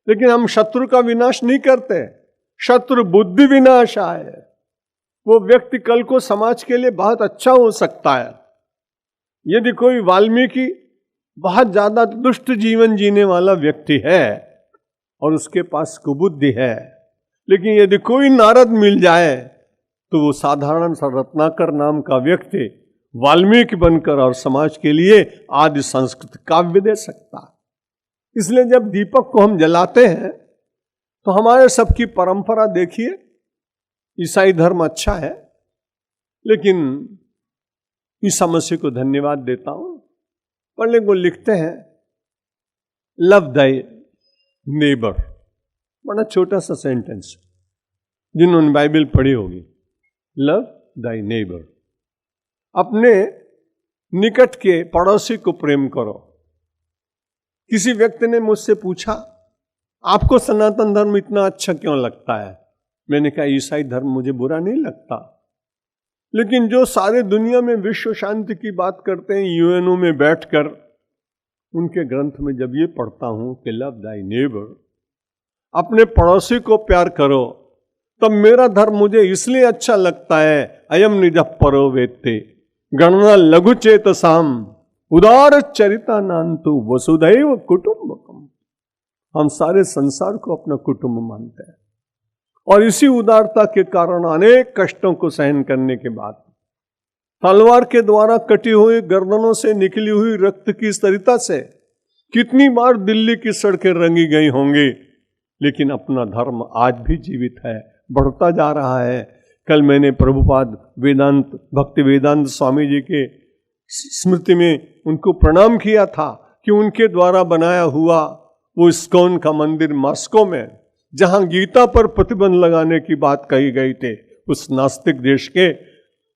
लेकिन हम शत्रु का विनाश नहीं करते, शत्रु बुद्धि विनाशाय। वो व्यक्ति कल को समाज के लिए बहुत अच्छा हो सकता है। यदि कोई वाल्मीकि बहुत ज्यादा दुष्ट जीवन जीने वाला व्यक्ति है और उसके पास कुबुद्धि है, लेकिन यदि कोई नारद मिल जाए तो वो साधारण सा रत्नाकर नाम का व्यक्ति वाल्मीकि बनकर और समाज के लिए आदि संस्कृत काव्य दे सकता है। इसलिए जब दीपक को हम जलाते हैं तो हमारे सबकी परंपरा देखिए, ईसाई धर्म अच्छा है, लेकिन ईसा मसीह को धन्यवाद देता हूं, पढ़ने को लिखते हैं लव दाई नेबर, बड़ा छोटा सा सेंटेंस, जिन्होंने बाइबल पढ़ी होगी, लव दाई नेबर, अपने निकट के पड़ोसी को प्रेम करो। किसी व्यक्ति ने मुझसे पूछा, आपको सनातन धर्म इतना अच्छा क्यों लगता है? मैंने कहा ईसाई धर्म मुझे बुरा नहीं लगता, लेकिन जो सारे दुनिया में विश्व शांति की बात करते हैं यूएनओ में बैठकर, उनके ग्रंथ में जब ये पढ़ता हूं कि लव दाई नेबर, अपने पड़ोसी को प्यार करो, तब मेरा धर्म मुझे इसलिए अच्छा लगता है। अयम निज परो वेत्ते गणना लघु चेतसाम उदार चरिता नान्तु वसुधैव कुटुंबकम। हम सारे संसार को अपना कुटुंब मानते हैं, और इसी उदारता के कारण अनेक कष्टों को सहन करने के बाद तलवार के द्वारा कटी हुई गर्दनों से निकली हुई रक्त की सरिता से कितनी बार दिल्ली की सड़कें रंगी गई होंगी, लेकिन अपना धर्म आज भी जीवित है, बढ़ता जा रहा है। कल मैंने प्रभुपाद वेदांत भक्ति वेदांत स्वामी जी के स्मृति में उनको प्रणाम किया था कि उनके द्वारा बनाया हुआ वो इस्कॉन का मंदिर मॉस्को में, जहां गीता पर प्रतिबंध लगाने की बात कही गई थी, उस नास्तिक देश के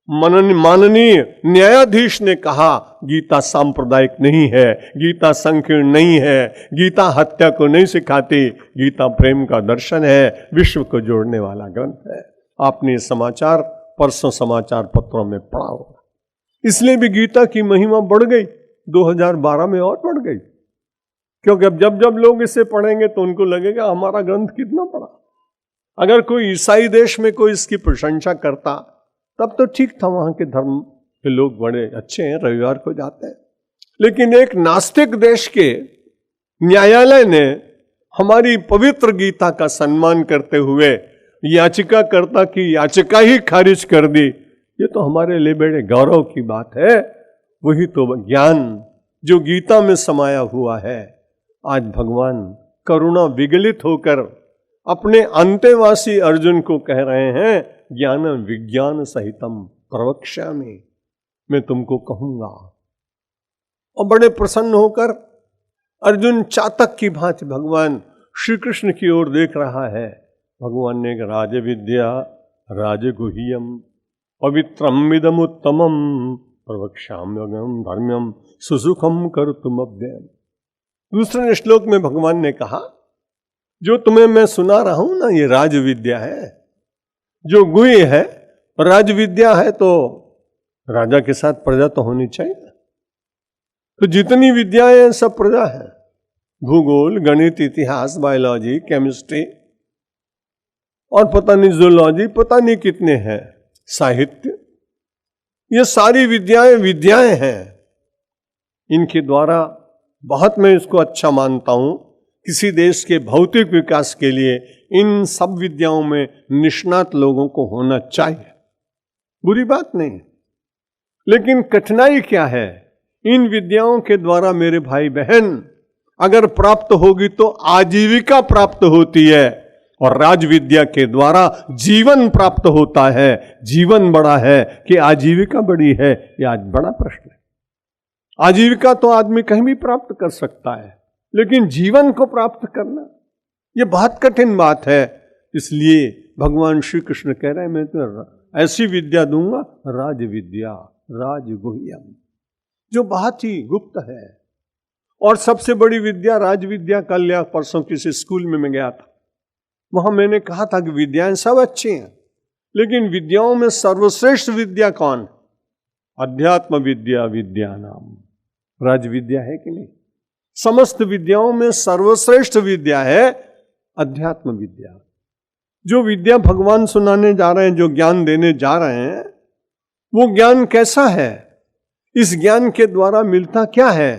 माननीय न्यायाधीश ने कहा गीता सांप्रदायिक नहीं है, गीता संकीर्ण नहीं है, गीता हत्या को नहीं सिखाती, गीता प्रेम का दर्शन है, विश्व को जोड़ने वाला ग्रंथ है। आपने ये समाचार परसों समाचार पत्रों में पढ़ा होगा। इसलिए भी गीता की महिमा बढ़ गई, 2012 में और बढ़ गई, क्योंकि अब जब जब लोग इसे पढ़ेंगे तो उनको लगेगा हमारा ग्रंथ कितना पढ़ा। अगर कोई ईसाई देश में कोई इसकी प्रशंसा करता तब तो ठीक था, वहां के धर्म के लोग बड़े अच्छे हैं, रविवार को जाते हैं, लेकिन एक नास्तिक देश के न्यायालय ने हमारी पवित्र गीता का सम्मान करते हुए याचिकाकर्ता की याचिका ही खारिज कर दी। ये तो हमारे लिए बड़े गौरव की बात है। वही तो ज्ञान जो गीता में समाया हुआ है, आज भगवान करुणा विगलित होकर अपने अंतेवासी अर्जुन को कह रहे हैं, ज्ञान विज्ञान सहितम प्रवक्ष्यामि, मैं तुमको कहूंगा। और बड़े प्रसन्न होकर अर्जुन चातक की भांति भगवान श्री कृष्ण की ओर देख रहा है। भगवान ने राज विद्या राजगुह्यम पवित्रम इदम उत्तमम प्रवक्ष्याम्यहम् धर्म्यम सुसुखम कर्तुमव्ययम्। दूसरे श्लोक में भगवान ने कहा, जो तुम्हें मैं सुना रहा हूं ना, ये राज विद्या है, जो गुह्य है। राज विद्या है तो राजा के साथ प्रजा तो होनी चाहिए। तो जितनी विद्याएं हैं सब प्रजा है, भूगोल, गणित, इतिहास, बायोलॉजी, केमिस्ट्री और पता नहीं जूलॉजी, पता नहीं कितने हैं, साहित्य, ये सारी विद्याएं हैं। इनके द्वारा बहुत मैं इसको अच्छा मानता हूं, किसी देश के भौतिक विकास के लिए इन सब विद्याओं में निष्णात लोगों को होना चाहिए, बुरी बात नहीं। लेकिन कठिनाई क्या है, इन विद्याओं के द्वारा मेरे भाई बहन अगर प्राप्त होगी तो आजीविका प्राप्त होती है, और राज विद्या के द्वारा जीवन प्राप्त होता है। जीवन बड़ा है कि आजीविका बड़ी है, यह आज बड़ा प्रश्न है। आजीविका तो आदमी कहीं भी प्राप्त कर सकता है, लेकिन जीवन को प्राप्त करना यह बहुत कठिन बात है। इसलिए भगवान श्री कृष्ण कह रहे हैं, मैं तो ऐसी विद्या दूंगा, राज विद्या राजगुह्यम, जो बहुत ही गुप्त है। और सबसे बड़ी विद्या राज विद्या। कल या परसों किसी स्कूल में मैं गया था, वहां मैंने कहा था कि विद्याएं सब अच्छी हैं, लेकिन विद्याओं में सर्वश्रेष्ठ विद्या कौन? अध्यात्म विद्या विद्या नाम। राज विद्या है कि नहीं? समस्त विद्याओं में सर्वश्रेष्ठ विद्या है अध्यात्म विद्या। जो विद्या भगवान सुनाने जा रहे हैं, जो ज्ञान देने जा रहे हैं, वो ज्ञान कैसा है? इस ज्ञान के द्वारा मिलता क्या है?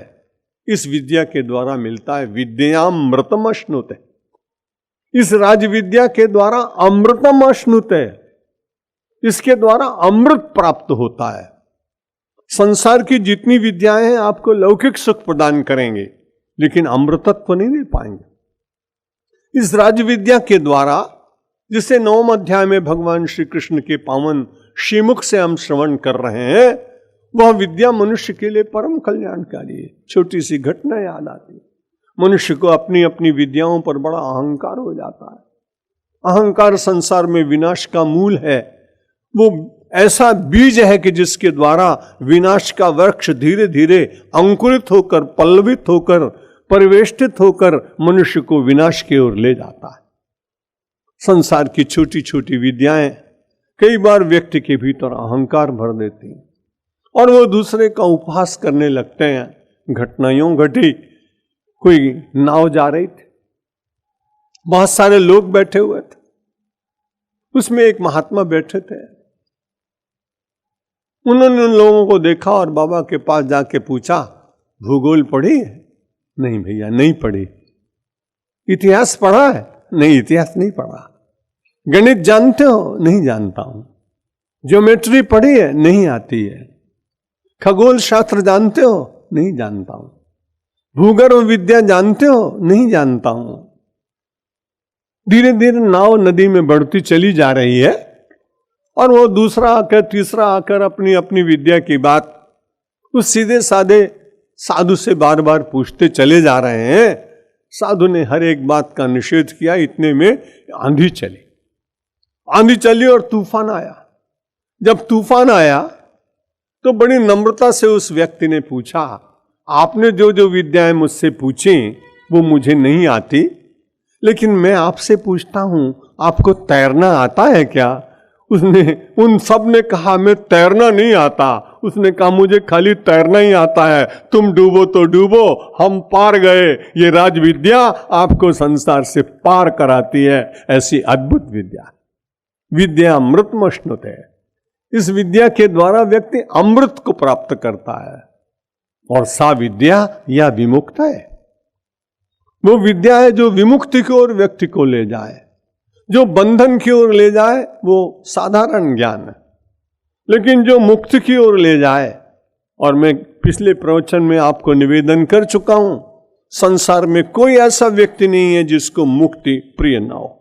इस विद्या के द्वारा मिलता है विद्यामृतम अश्नुते। इस राज विद्या के द्वारा अमृतम अश्नुते, इसके द्वारा अमृत प्राप्त होता है। संसार की जितनी विद्याएं हैं आपको लौकिक सुख प्रदान करेंगे, लेकिन अमृतत्व नहीं दे पाएंगे। इस राज विद्या के द्वारा, जिसे 9वें अध्याय में भगवान श्री कृष्ण के पावन श्रीमुख से हम श्रवण कर रहे हैं, वह विद्या मनुष्य के लिए परम कल्याणकारी है। छोटी सी घटना याद आती है, मनुष्य को अपनी अपनी विद्याओं पर बड़ा अहंकार हो जाता है। अहंकार संसार में विनाश का मूल है। वो ऐसा बीज है कि जिसके द्वारा विनाश का वृक्ष धीरे धीरे अंकुरित होकर, पल्लवित होकर, परिवेष्टित होकर मनुष्य को विनाश की ओर ले जाता है। संसार की छोटी छोटी विद्याएं कई बार व्यक्ति के भीतर अहंकार भर देती हैं और वो दूसरे का उपहास करने लगते हैं। घटना यूं घटी, कोई नाव जा रही थी, बहुत सारे लोग बैठे हुए थे, उसमें एक महात्मा बैठे थे। उन्होंने उन लोगों को देखा और बाबा के पास जाके पूछा, भूगोल पढ़ी है? नहीं भैया, नहीं पढ़ी। इतिहास पढ़ा है? नहीं, इतिहास नहीं पढ़ा। गणित जानते हो? नहीं जानता हूं। ज्योमेट्री पढ़ी है? नहीं आती है। खगोल शास्त्र जानते हो? नहीं जानता हूं। भूगर्भ विद्या जानते हो? नहीं जानता हूं। धीरे धीरे नाव नदी में बढ़ती चली जा रही है और वो दूसरा आकर, तीसरा आकर अपनी अपनी विद्या की बात उस सीधे साधे साधु से बार बार पूछते चले जा रहे हैं। साधु ने हर एक बात का निषेध किया। इतने में आंधी चली, आंधी चली और तूफान आया। जब तूफान आया तो बड़ी नम्रता से उस व्यक्ति ने पूछा, आपने जो जो विद्याएं मुझसे पूछी वो मुझे नहीं आती, लेकिन मैं आपसे पूछता हूं, आपको तैरना आता है क्या? उन सब ने कहा, मैं तैरना नहीं आता। उसने कहा, मुझे खाली तैरना ही आता है, तुम डूबो तो डूबो, हम पार गए। ये राज विद्या आपको संसार से पार कराती है। ऐसी अद्भुत विद्या, विद्या अमृतमश्नुत है। इस विद्या के द्वारा व्यक्ति अमृत को प्राप्त करता है और सा विद्या या विमुक्त है। वो विद्या है जो विमुक्ति की ओर व्यक्ति को ले जाए, जो बंधन की ओर ले जाए वो साधारण ज्ञान है, लेकिन जो मुक्ति की ओर ले जाए। और मैं पिछले प्रवचन में आपको निवेदन कर चुका हूं, संसार में कोई ऐसा व्यक्ति नहीं है जिसको मुक्ति प्रिय ना हो।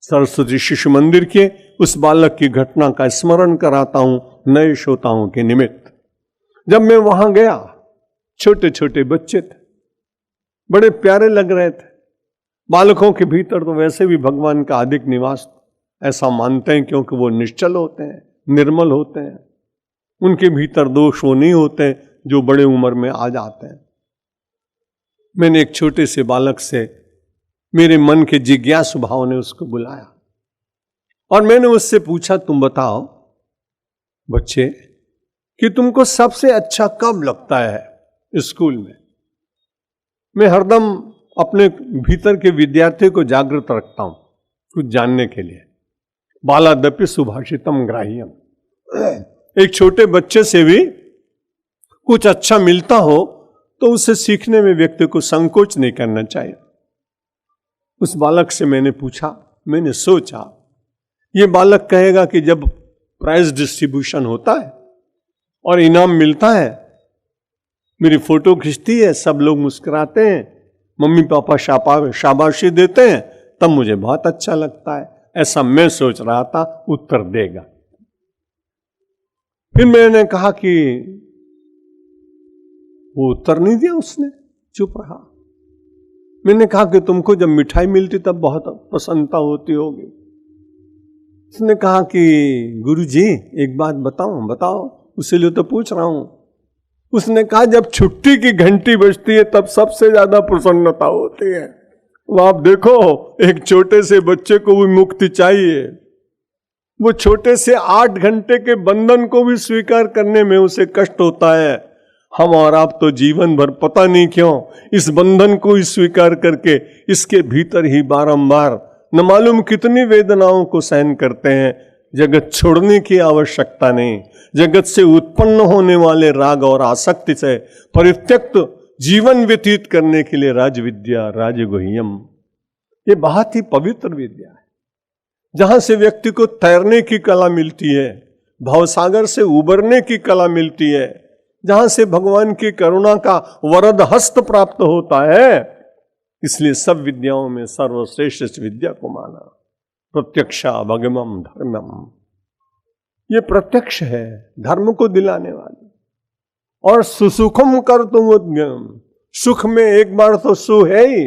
सरस्वती शिशु मंदिर के उस बालक की घटना का स्मरण कराता हूं नए श्रोताओं के निमित्त। जब मैं वहां गया, छोटे छोटे बच्चे थे, बड़े प्यारे लग रहे थे। बालकों के भीतर तो वैसे भी भगवान का अधिक निवास ऐसा मानते हैं, क्योंकि वो निश्चल होते हैं, निर्मल होते हैं। उनके भीतर दोष वो नहीं होते जो बड़े उम्र में आ जाते हैं। मैंने एक छोटे से बालक से, मेरे मन के जिज्ञासु भाव ने उसको बुलाया और मैंने उससे पूछा, तुम बताओ बच्चे कि तुमको सबसे अच्छा कब लगता है स्कूल में? मैं हरदम अपने भीतर के विद्यार्थी को जागृत रखता हूं कुछ जानने के लिए। बालादपि सुभाषितम ग्राह्यम। एक छोटे बच्चे से भी कुछ अच्छा मिलता हो तो उसे सीखने में व्यक्ति को संकोच नहीं करना चाहिए। उस बालक से मैंने पूछा, मैंने सोचा ये बालक कहेगा कि जब प्राइज डिस्ट्रीब्यूशन होता है और इनाम मिलता है, मेरी फोटो खिंचती है, सब लोग मुस्कुराते हैं, मम्मी पापा शाबाशी देते हैं, तब मुझे बहुत अच्छा लगता है। ऐसा मैं सोच रहा था, उत्तर देगा। फिर मैंने कहा कि वो उत्तर नहीं दिया, उसने चुप रहा। मैंने कहा कि तुमको जब मिठाई मिलती तब बहुत प्रसन्नता होती होगी। उसने कहा कि गुरुजी एक बात बताओ। बताओ, उसीलिए तो पूछ रहा हूं। उसने कहा जब छुट्टी की घंटी बजती है तब सबसे ज्यादा प्रसन्नता होती है। वो आप देखो, एक छोटे से बच्चे को भी मुक्ति चाहिए। वो छोटे से 8 घंटे के बंधन को भी स्वीकार करने में उसे कष्ट होता है। हम और आप तो जीवन भर पता नहीं क्यों इस बंधन को ही स्वीकार करके इसके भीतर ही बारंबार न मालूम कितनी वेदनाओं को सहन करते हैं। जगत छोड़ने की आवश्यकता नहीं, जगत से उत्पन्न होने वाले राग और आसक्ति से परित्यक्त जीवन व्यतीत करने के लिए राजविद्या, राजगुह्यम, ये बहुत ही पवित्र विद्या है, जहां से व्यक्ति को तैरने की कला मिलती है, भवसागर से उबरने की कला मिलती है, जहां से भगवान की करुणा का वरद हस्त प्राप्त होता है। इसलिए सब विद्याओं में सर्वश्रेष्ठ इस विद्या को माना। प्रत्यक्षा भगमम धर्मम, ये प्रत्यक्ष है, धर्म को दिलाने वाली। और सुसुखम कर तुम, सुख में एक बार तो सु है ही,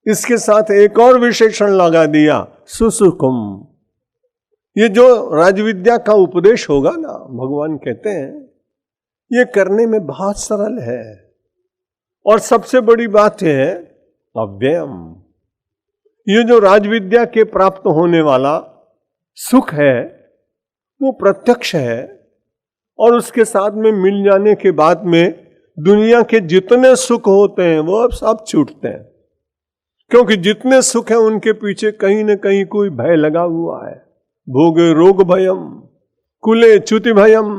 इसके साथ एक और विशेषण लगा दिया, सुसुखम। ये जो राजविद्या का उपदेश होगा ना, भगवान कहते हैं ये करने में बहुत सरल है। और सबसे बड़ी बात यह है अव्ययम। ये जो राजविद्या के प्राप्त होने वाला सुख है वो प्रत्यक्ष है, और उसके साथ में मिल जाने के बाद में दुनिया के जितने सुख होते हैं वो अब सब छूटते हैं, क्योंकि जितने सुख हैं उनके पीछे कहीं न कहीं कोई भय लगा हुआ है। भोगे रोग भयम, कुले च्युति भयम,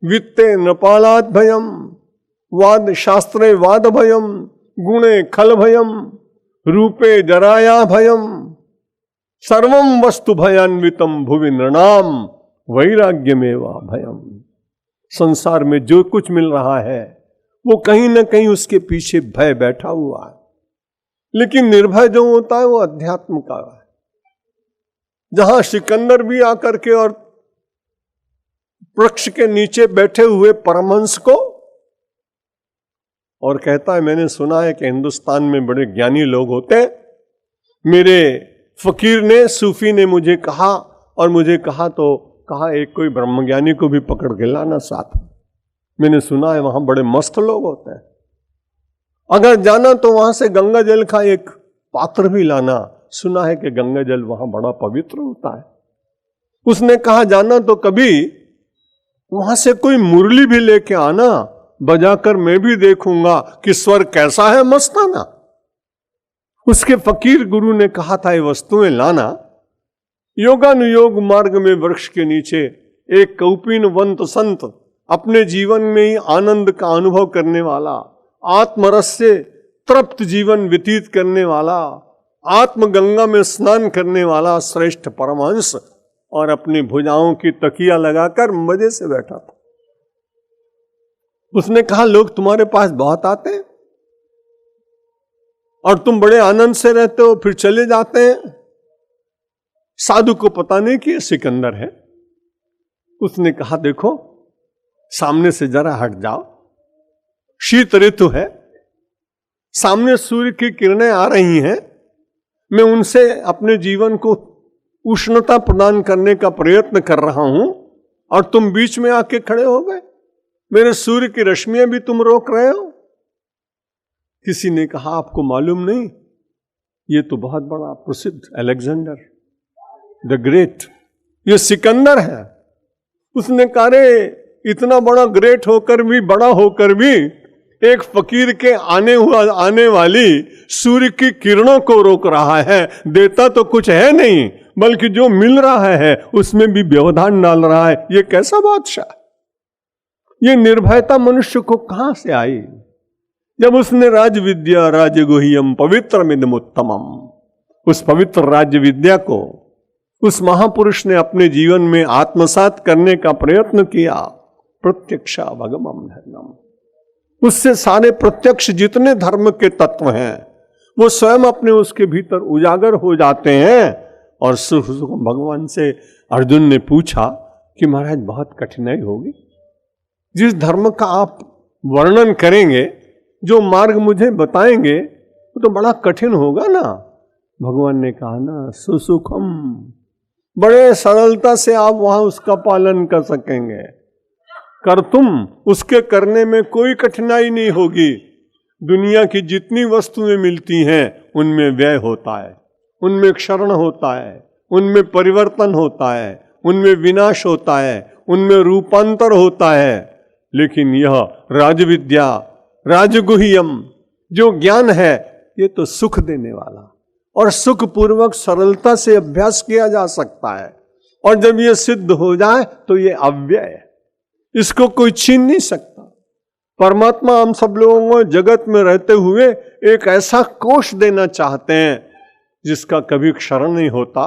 वित्ते नपालात भयम, वाद शास्त्रे वाद भयम, गुणे खल भयम, रूपे जराया भयम, सर्वम वस्तु भयान्वितम भुवि नृणाम वैराग्यमेवा भयम। संसार में जो कुछ मिल रहा है वो कहीं ना कहीं उसके पीछे भय बैठा हुआ है, लेकिन निर्भय जो होता है वो अध्यात्म का है। जहां सिकंदर भी आकर के और वृक्ष के नीचे बैठे हुए परमहंस को और कहता है, मैंने सुना है कि हिंदुस्तान में बड़े ज्ञानी लोग होते हैं, मेरे फकीर ने, सूफी ने मुझे कहा, और मुझे कहा तो कहा एक कोई ब्रह्मज्ञानी को भी पकड़ के लाना साथ। मैंने सुना है वहां बड़े मस्त लोग होते हैं, अगर जाना तो वहां से गंगा जल का एक पात्र भी लाना, सुना है कि गंगा जल वहां बड़ा पवित्र होता है। उसने कहा जाना तो कभी वहां से कोई मुरली भी लेके आना, बजाकर मैं भी देखूंगा कि स्वर कैसा है मस्ताना। उसके फकीर गुरु ने कहा था ये वस्तुएं लाना। योगानुयोग मार्ग में वृक्ष के नीचे एक कौपीनवंत संत, अपने जीवन में ही आनंद का अनुभव करने वाला, आत्मरस से तृप्त जीवन व्यतीत करने वाला, आत्मगंगा में स्नान करने वाला श्रेष्ठ परमहंस, और अपनी भुजाओं की तकिया लगाकर मजे से बैठा था। उसने कहा लोग तुम्हारे पास बहुत आते हैं और तुम बड़े आनंद से रहते हो, फिर चले जाते हैं। साधु को पता नहीं कि ये सिकंदर है। उसने कहा देखो सामने से जरा हट जाओ, शीत ऋतु है, सामने सूर्य की किरणें आ रही हैं, मैं उनसे अपने जीवन को उष्णता प्रदान करने का प्रयत्न कर रहा हूं और तुम बीच में आके खड़े हो गए, मेरे सूर्य की रश्मियां भी तुम रोक रहे हो। किसी ने कहा आपको मालूम नहीं, ये तो बहुत बड़ा प्रसिद्ध अलेक्जेंडर द ग्रेट, ये सिकंदर है। उसने कहा रे इतना बड़ा ग्रेट होकर भी, बड़ा होकर भी एक फकीर के आने वाली सूर्य की किरणों को रोक रहा है। देता तो कुछ है नहीं, बल्कि जो मिल रहा है उसमें भी व्यवधान डाल रहा है। ये कैसा बादशाह! ये निर्भयता मनुष्य को कहां से आई? जब उसने राज विद्या राजगुह्यम पवित्रमिदमुत्तमम, उस पवित्र राज्य विद्या को उस महापुरुष ने अपने जीवन में आत्मसात करने का प्रयत्न किया। प्रत्यक्षा भगमम धर्मम, उससे सारे प्रत्यक्ष जितने धर्म के तत्व हैं वो स्वयं अपने उसके भीतर उजागर हो जाते हैं। और भगवान से अर्जुन ने पूछा कि महाराज बहुत कठिनाई होगी, जिस धर्म का आप वर्णन करेंगे, जो मार्ग मुझे बताएंगे, वो तो बड़ा कठिन होगा ना। भगवान ने कहा ना सुसुखम, बड़े सरलता से आप वहां उसका पालन कर सकेंगे। कर तुम, उसके करने में कोई कठिनाई नहीं होगी। दुनिया की जितनी वस्तुएं मिलती हैं उनमें व्यय होता है, उनमें क्षरण होता है, उनमें परिवर्तन होता है, उनमें विनाश होता है, उनमें रूपांतर होता है। लेकिन यह राजविद्या राजगुह्यम जो ज्ञान है, ये तो सुख देने वाला और सुख पूर्वक सरलता से अभ्यास किया जा सकता है। और जब ये सिद्ध हो जाए तो ये अव्यय है, इसको कोई छीन नहीं सकता। परमात्मा हम सब लोगों को जगत में रहते हुए एक ऐसा कोष देना चाहते हैं जिसका कभी क्षरण नहीं होता,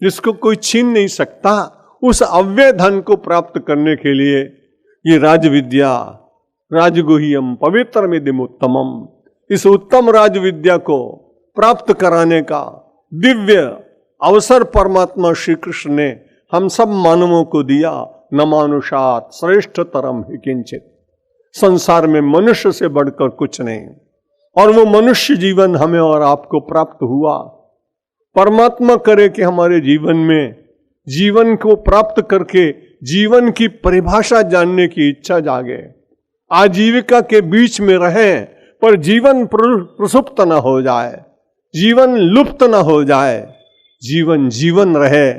जिसको कोई छीन नहीं सकता, उस अव्यय धन को प्राप्त करने के लिए ये राजविद्या, राजगुह्यम पवित्रमिदमुत्तमम, इस उत्तम राजविद्या को प्राप्त कराने का दिव्य अवसर परमात्मा श्री कृष्ण ने हम सब मानवों को दिया। न मानुषात श्रेष्ठतरम ही किंचित, संसार में मनुष्य से बढ़कर कुछ नहीं, और वो मनुष्य जीवन हमें और आपको प्राप्त हुआ। परमात्मा करे कि हमारे जीवन में जीवन को प्राप्त करके जीवन की परिभाषा जानने की इच्छा जागे, आजीविका के बीच में रहें पर जीवन प्रसुप्त न हो जाए, जीवन लुप्त न हो जाए, जीवन जीवन रहे।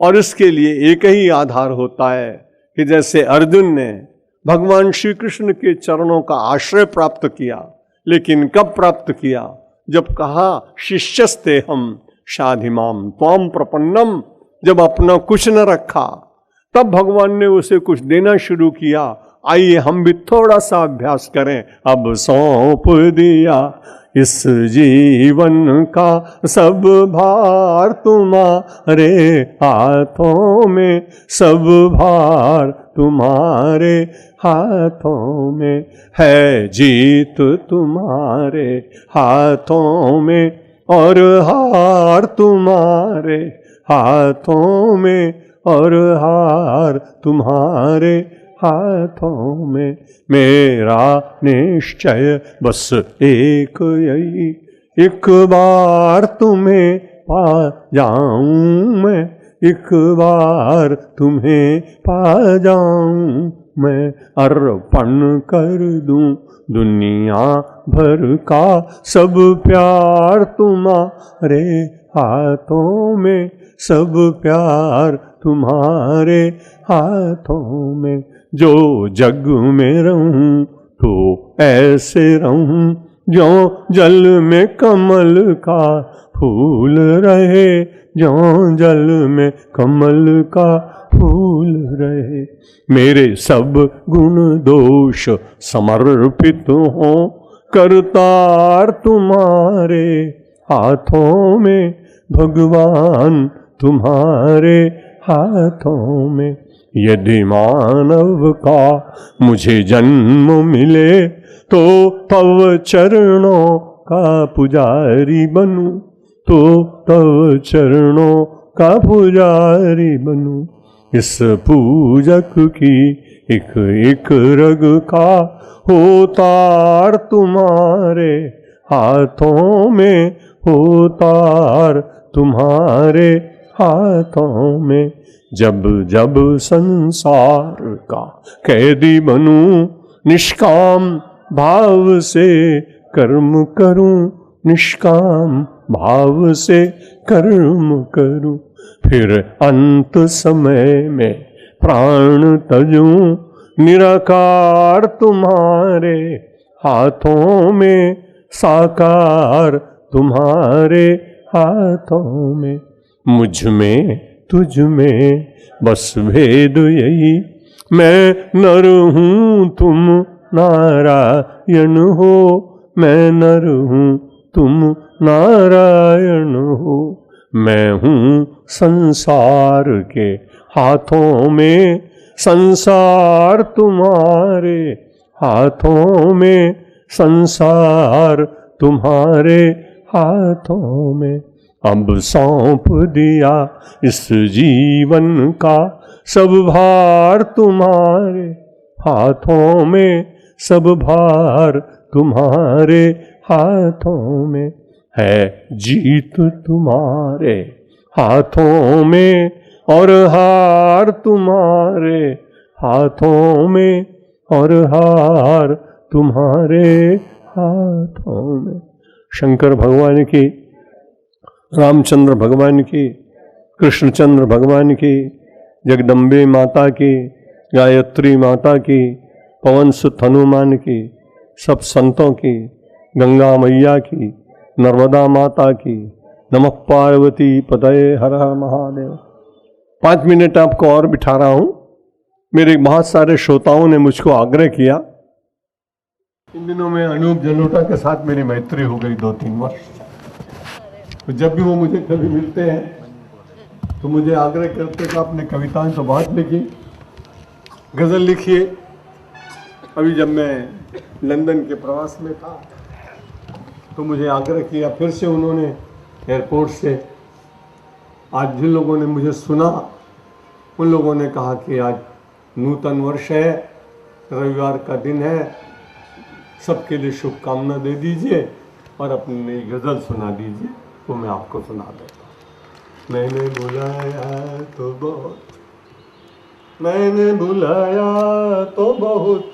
और इसके लिए एक ही आधार होता है कि जैसे अर्जुन ने भगवान श्री कृष्ण के चरणों का आश्रय प्राप्त किया, लेकिन कब प्राप्त किया? जब कहा शिष्यस्ते हम शाधिमाम त्वाम प्रपन्नम, जब अपना कुछ न रखा तब भगवान ने उसे कुछ देना शुरू किया। आइए हम भी थोड़ा सा अभ्यास करें। अब सौंप दिया इस जीवन का सब भार तुम्हारे हाथों में, सब भार तुम्हारे हाथों में है, जीत तुम्हारे हाथों में और हार तुम्हारे हाथों में, और हार तुम्हारे हाथों में। मेरा निश्चय बस एक यही, एक बार तुम्हें पा जाऊं मैं, एक बार तुम्हें पा जाऊं मैं, अर्पण कर दूं दुनिया भर का सब प्यार तुम्हारे हाथों में, सब प्यार तुम्हारे हाथों में। जो जग में रहूं तो ऐसे रहूं जो जल में कमल का फूल रहे, जो जल में कमल का फूल रहे। मेरे सब गुण दोष समर्पित हों करतार तुम्हारे हाथों में, भगवान तुम्हारे हाथों में। यदि मानव का मुझे जन्म मिले तो तव चरणों का पुजारी बनूं, तो तव चरणों का पुजारी बनूं। इस पूजक की एक एक रग का होतार तुम्हारे हाथों में, होतार तुम्हारे हाथों में। जब जब संसार का कैदी बनूं, निष्काम भाव से कर्म करूं, निष्काम भाव से कर्म करूं। फिर अंत समय में प्राण तजूं, निराकार तुम्हारे हाथों में, साकार तुम्हारे हाथों में। मुझ में तुझ में बस भेद यही, मैं नर हूँ तुम नारायण हो, मैं नर हूँ तुम नारायण हो। मैं हूँ संसार के हाथों में, संसार तुम्हारे हाथों में, संसार तुम्हारे हाथों में। अब सौंप दिया इस जीवन का सब भार तुम्हारे हाथों में, सब भार तुम्हारे हाथों में है। जीत तुम्हारे हाथों में और हार तुम्हारे हाथों में, और हार तुम्हारे हाथों में। शंकर भगवान की, रामचंद्र भगवान की, कृष्णचंद्र भगवान की, जगदम्बे माता की, गायत्री माता की, पवन सुत हनुमान की, सब संतों की, गंगा मैया की, नर्मदा माता की, नमः पार्वती पतये हर हर महादेव। 5 मिनट आपको और बिठा रहा हूं। मेरे बहुत सारे श्रोताओं ने मुझको आग्रह किया। इन दिनों में अनूप जलोटा के साथ मेरी मैत्री हो गई 2-3 वर्ष। तो जब भी वो मुझे कभी मिलते हैं तो मुझे आग्रह करते कि आपने कविताएं तो बहुत लिखी, गज़ल लिखिए। अभी जब मैं लंदन के प्रवास में था तो मुझे आग्रह किया फिर से उन्होंने एयरपोर्ट से। आज जिन लोगों ने मुझे सुना उन लोगों ने कहा कि आज नूतन वर्ष है, रविवार का दिन है, सबके लिए शुभकामना दे दीजिए और अपनी नई गज़ल सुना दीजिए। तो मैं आपको सुना देता हूँ। मैंने बुलाया तो बहुत, मैंने बुलाया तो बहुत,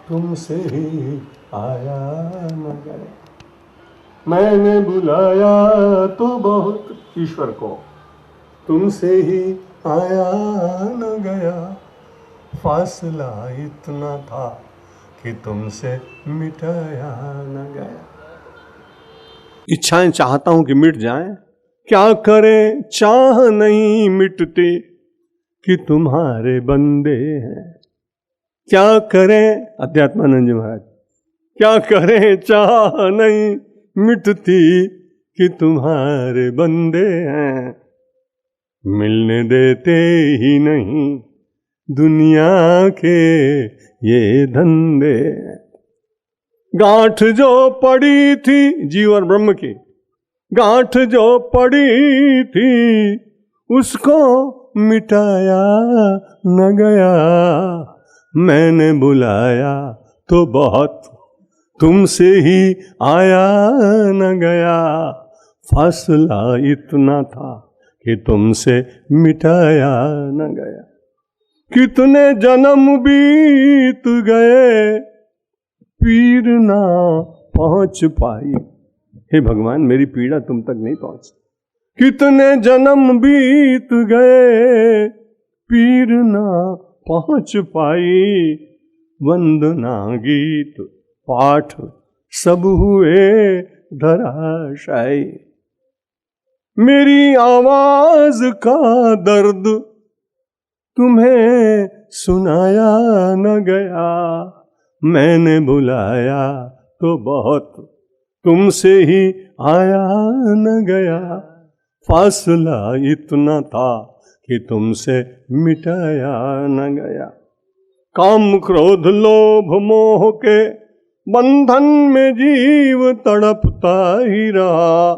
तुमसे ही आया न गया। मैंने बुलाया तो बहुत ईश्वर को, तुमसे ही आया न गया। फासला इतना था कि तुमसे मिटाया न गया। इच्छाएं चाहता हूं कि मिट जाएं, क्या करें चाह नहीं मिटती कि तुम्हारे बंदे हैं। क्या करें अध्यात्मानंद जी महाराज, क्या करें चाह नहीं मिटती कि तुम्हारे बंदे हैं। मिलने देते ही नहीं दुनिया के ये धंधे। गांठ जो पड़ी थी जीव और ब्रह्म की, गांठ जो पड़ी थी उसको मिटाया न गया। मैंने बुलाया तो बहुत, तुमसे ही आया न गया। फासला इतना था कि तुमसे मिटाया न गया। कितने जन्म बीत गए पीर ना पहुंच पाई। हे भगवान, मेरी पीड़ा तुम तक नहीं पहुंची। कितने जन्म बीत गए पीर ना पहुंच पाई। वंदना गीत पाठ सब हुए धराशायी। मेरी आवाज का दर्द तुम्हें सुनाया न गया। मैंने बुलाया तो बहुत, तुमसे ही आया न गया। फासला इतना था कि तुमसे मिटाया न गया। काम क्रोध लोभ मोह के बंधन में जीव तड़पता ही रहा।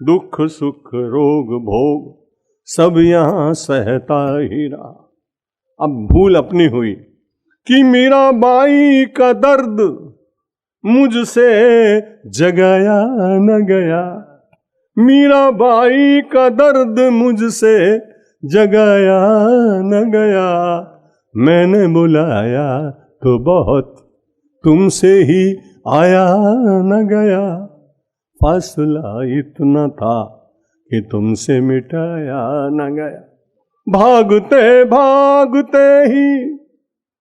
दुख सुख रोग भोग सब यहाँ सहता ही रहा। अब भूल अपनी हुई कि मीरा बाई का दर्द मुझसे जगाया न गया। मीरा बाई का दर्द मुझसे जगाया न गया। मैंने बुलाया तो बहुत, तुमसे ही आया न गया। फासला इतना था कि तुमसे मिटाया न गया। भागते भागते ही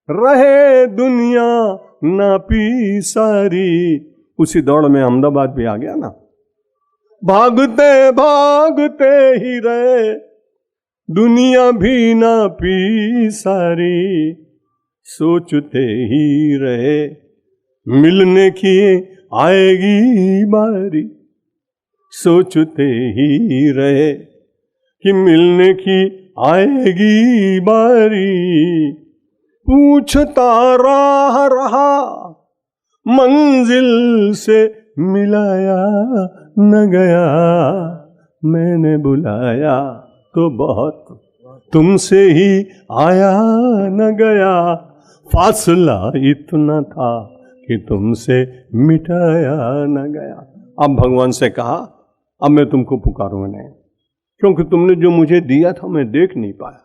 रहे दुनिया नापी सारी। उसी दौड़ में अहमदाबाद भी आ गया ना। भागते भागते ही रहे दुनिया भी नापी सारी। सोचते ही रहे मिलने की आएगी बारी। सोचते ही रहे कि मिलने की आएगी बारी। पूछता राह रहा मंजिल से मिलाया न गया। मैंने बुलाया तो बहुत, तुमसे ही आया न गया। फासला इतना था कि तुमसे मिटाया न गया। अब भगवान से कहा, अब मैं तुमको पुकारूंगा नहीं, क्योंकि तुमने जो मुझे दिया था मैं देख नहीं पाया।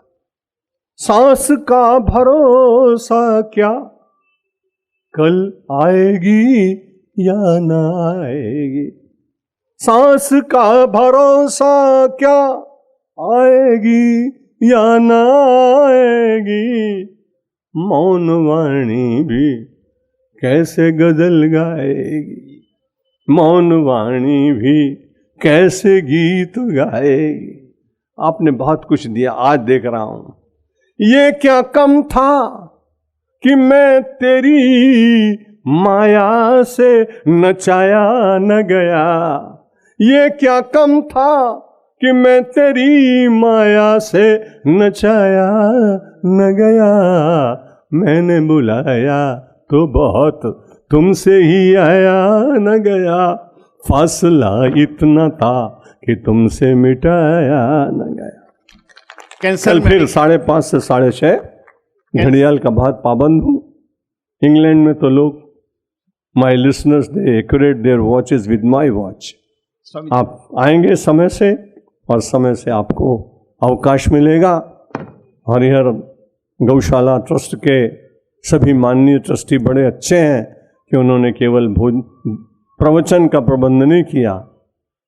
सांस का भरोसा क्या कल आएगी या ना आएगी। सांस का भरोसा क्या आएगी या ना आएगी। मौन वाणी भी कैसे गजल गाएगी। मौन वाणी भी कैसे गीत गाएगी। आपने बहुत कुछ दिया, आज देख रहा हूं। ये क्या कम था कि मैं तेरी माया से नचाया न गया। ये क्या कम था कि मैं तेरी माया से नचाया न गया, मैंने बुलाया तो बहुत तुमसे ही आया न गया, फासला इतना था कि तुमसे मिटाया न गया। कैंसर कल फिर 5:30 से 6:30 घड़ियाल का बहुत पाबंद हूँ। इंग्लैंड में तो लोग, my listeners, they accurate their watches with my watch. आप आएंगे समय से और समय से आपको अवकाश मिलेगा। हरिहर गौशाला ट्रस्ट के सभी माननीय ट्रस्टी बड़े अच्छे हैं कि उन्होंने केवल प्रवचन का प्रबंध नहीं किया,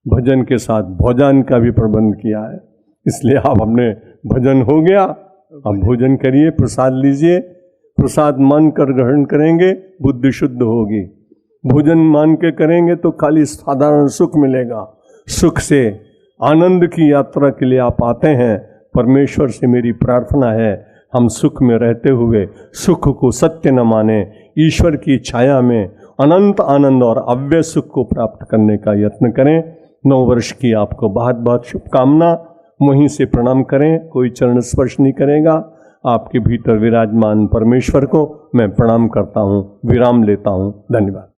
भजन के साथ भोजन का भी प्रबंध किया है। इसलिए आप अपने भजन हो गया, अब भोजन करिए, प्रसाद लीजिए। प्रसाद मानकर ग्रहण करेंगे, बुद्धि शुद्ध होगी। भोजन मान के करेंगे तो खाली साधारण सुख मिलेगा। सुख से आनंद की यात्रा के लिए आप आते हैं। परमेश्वर से मेरी प्रार्थना है, हम सुख में रहते हुए सुख को सत्य न माने, ईश्वर की छाया में अनंत आनंद और अव्यय सुख को प्राप्त करने का यत्न करें। 9 वर्ष की आपको बहुत बहुत शुभकामना। वहीं से प्रणाम करें, कोई चरण स्पर्श नहीं करेगा। आपके भीतर विराजमान परमेश्वर को मैं प्रणाम करता हूँ, विराम लेता हूँ। धन्यवाद।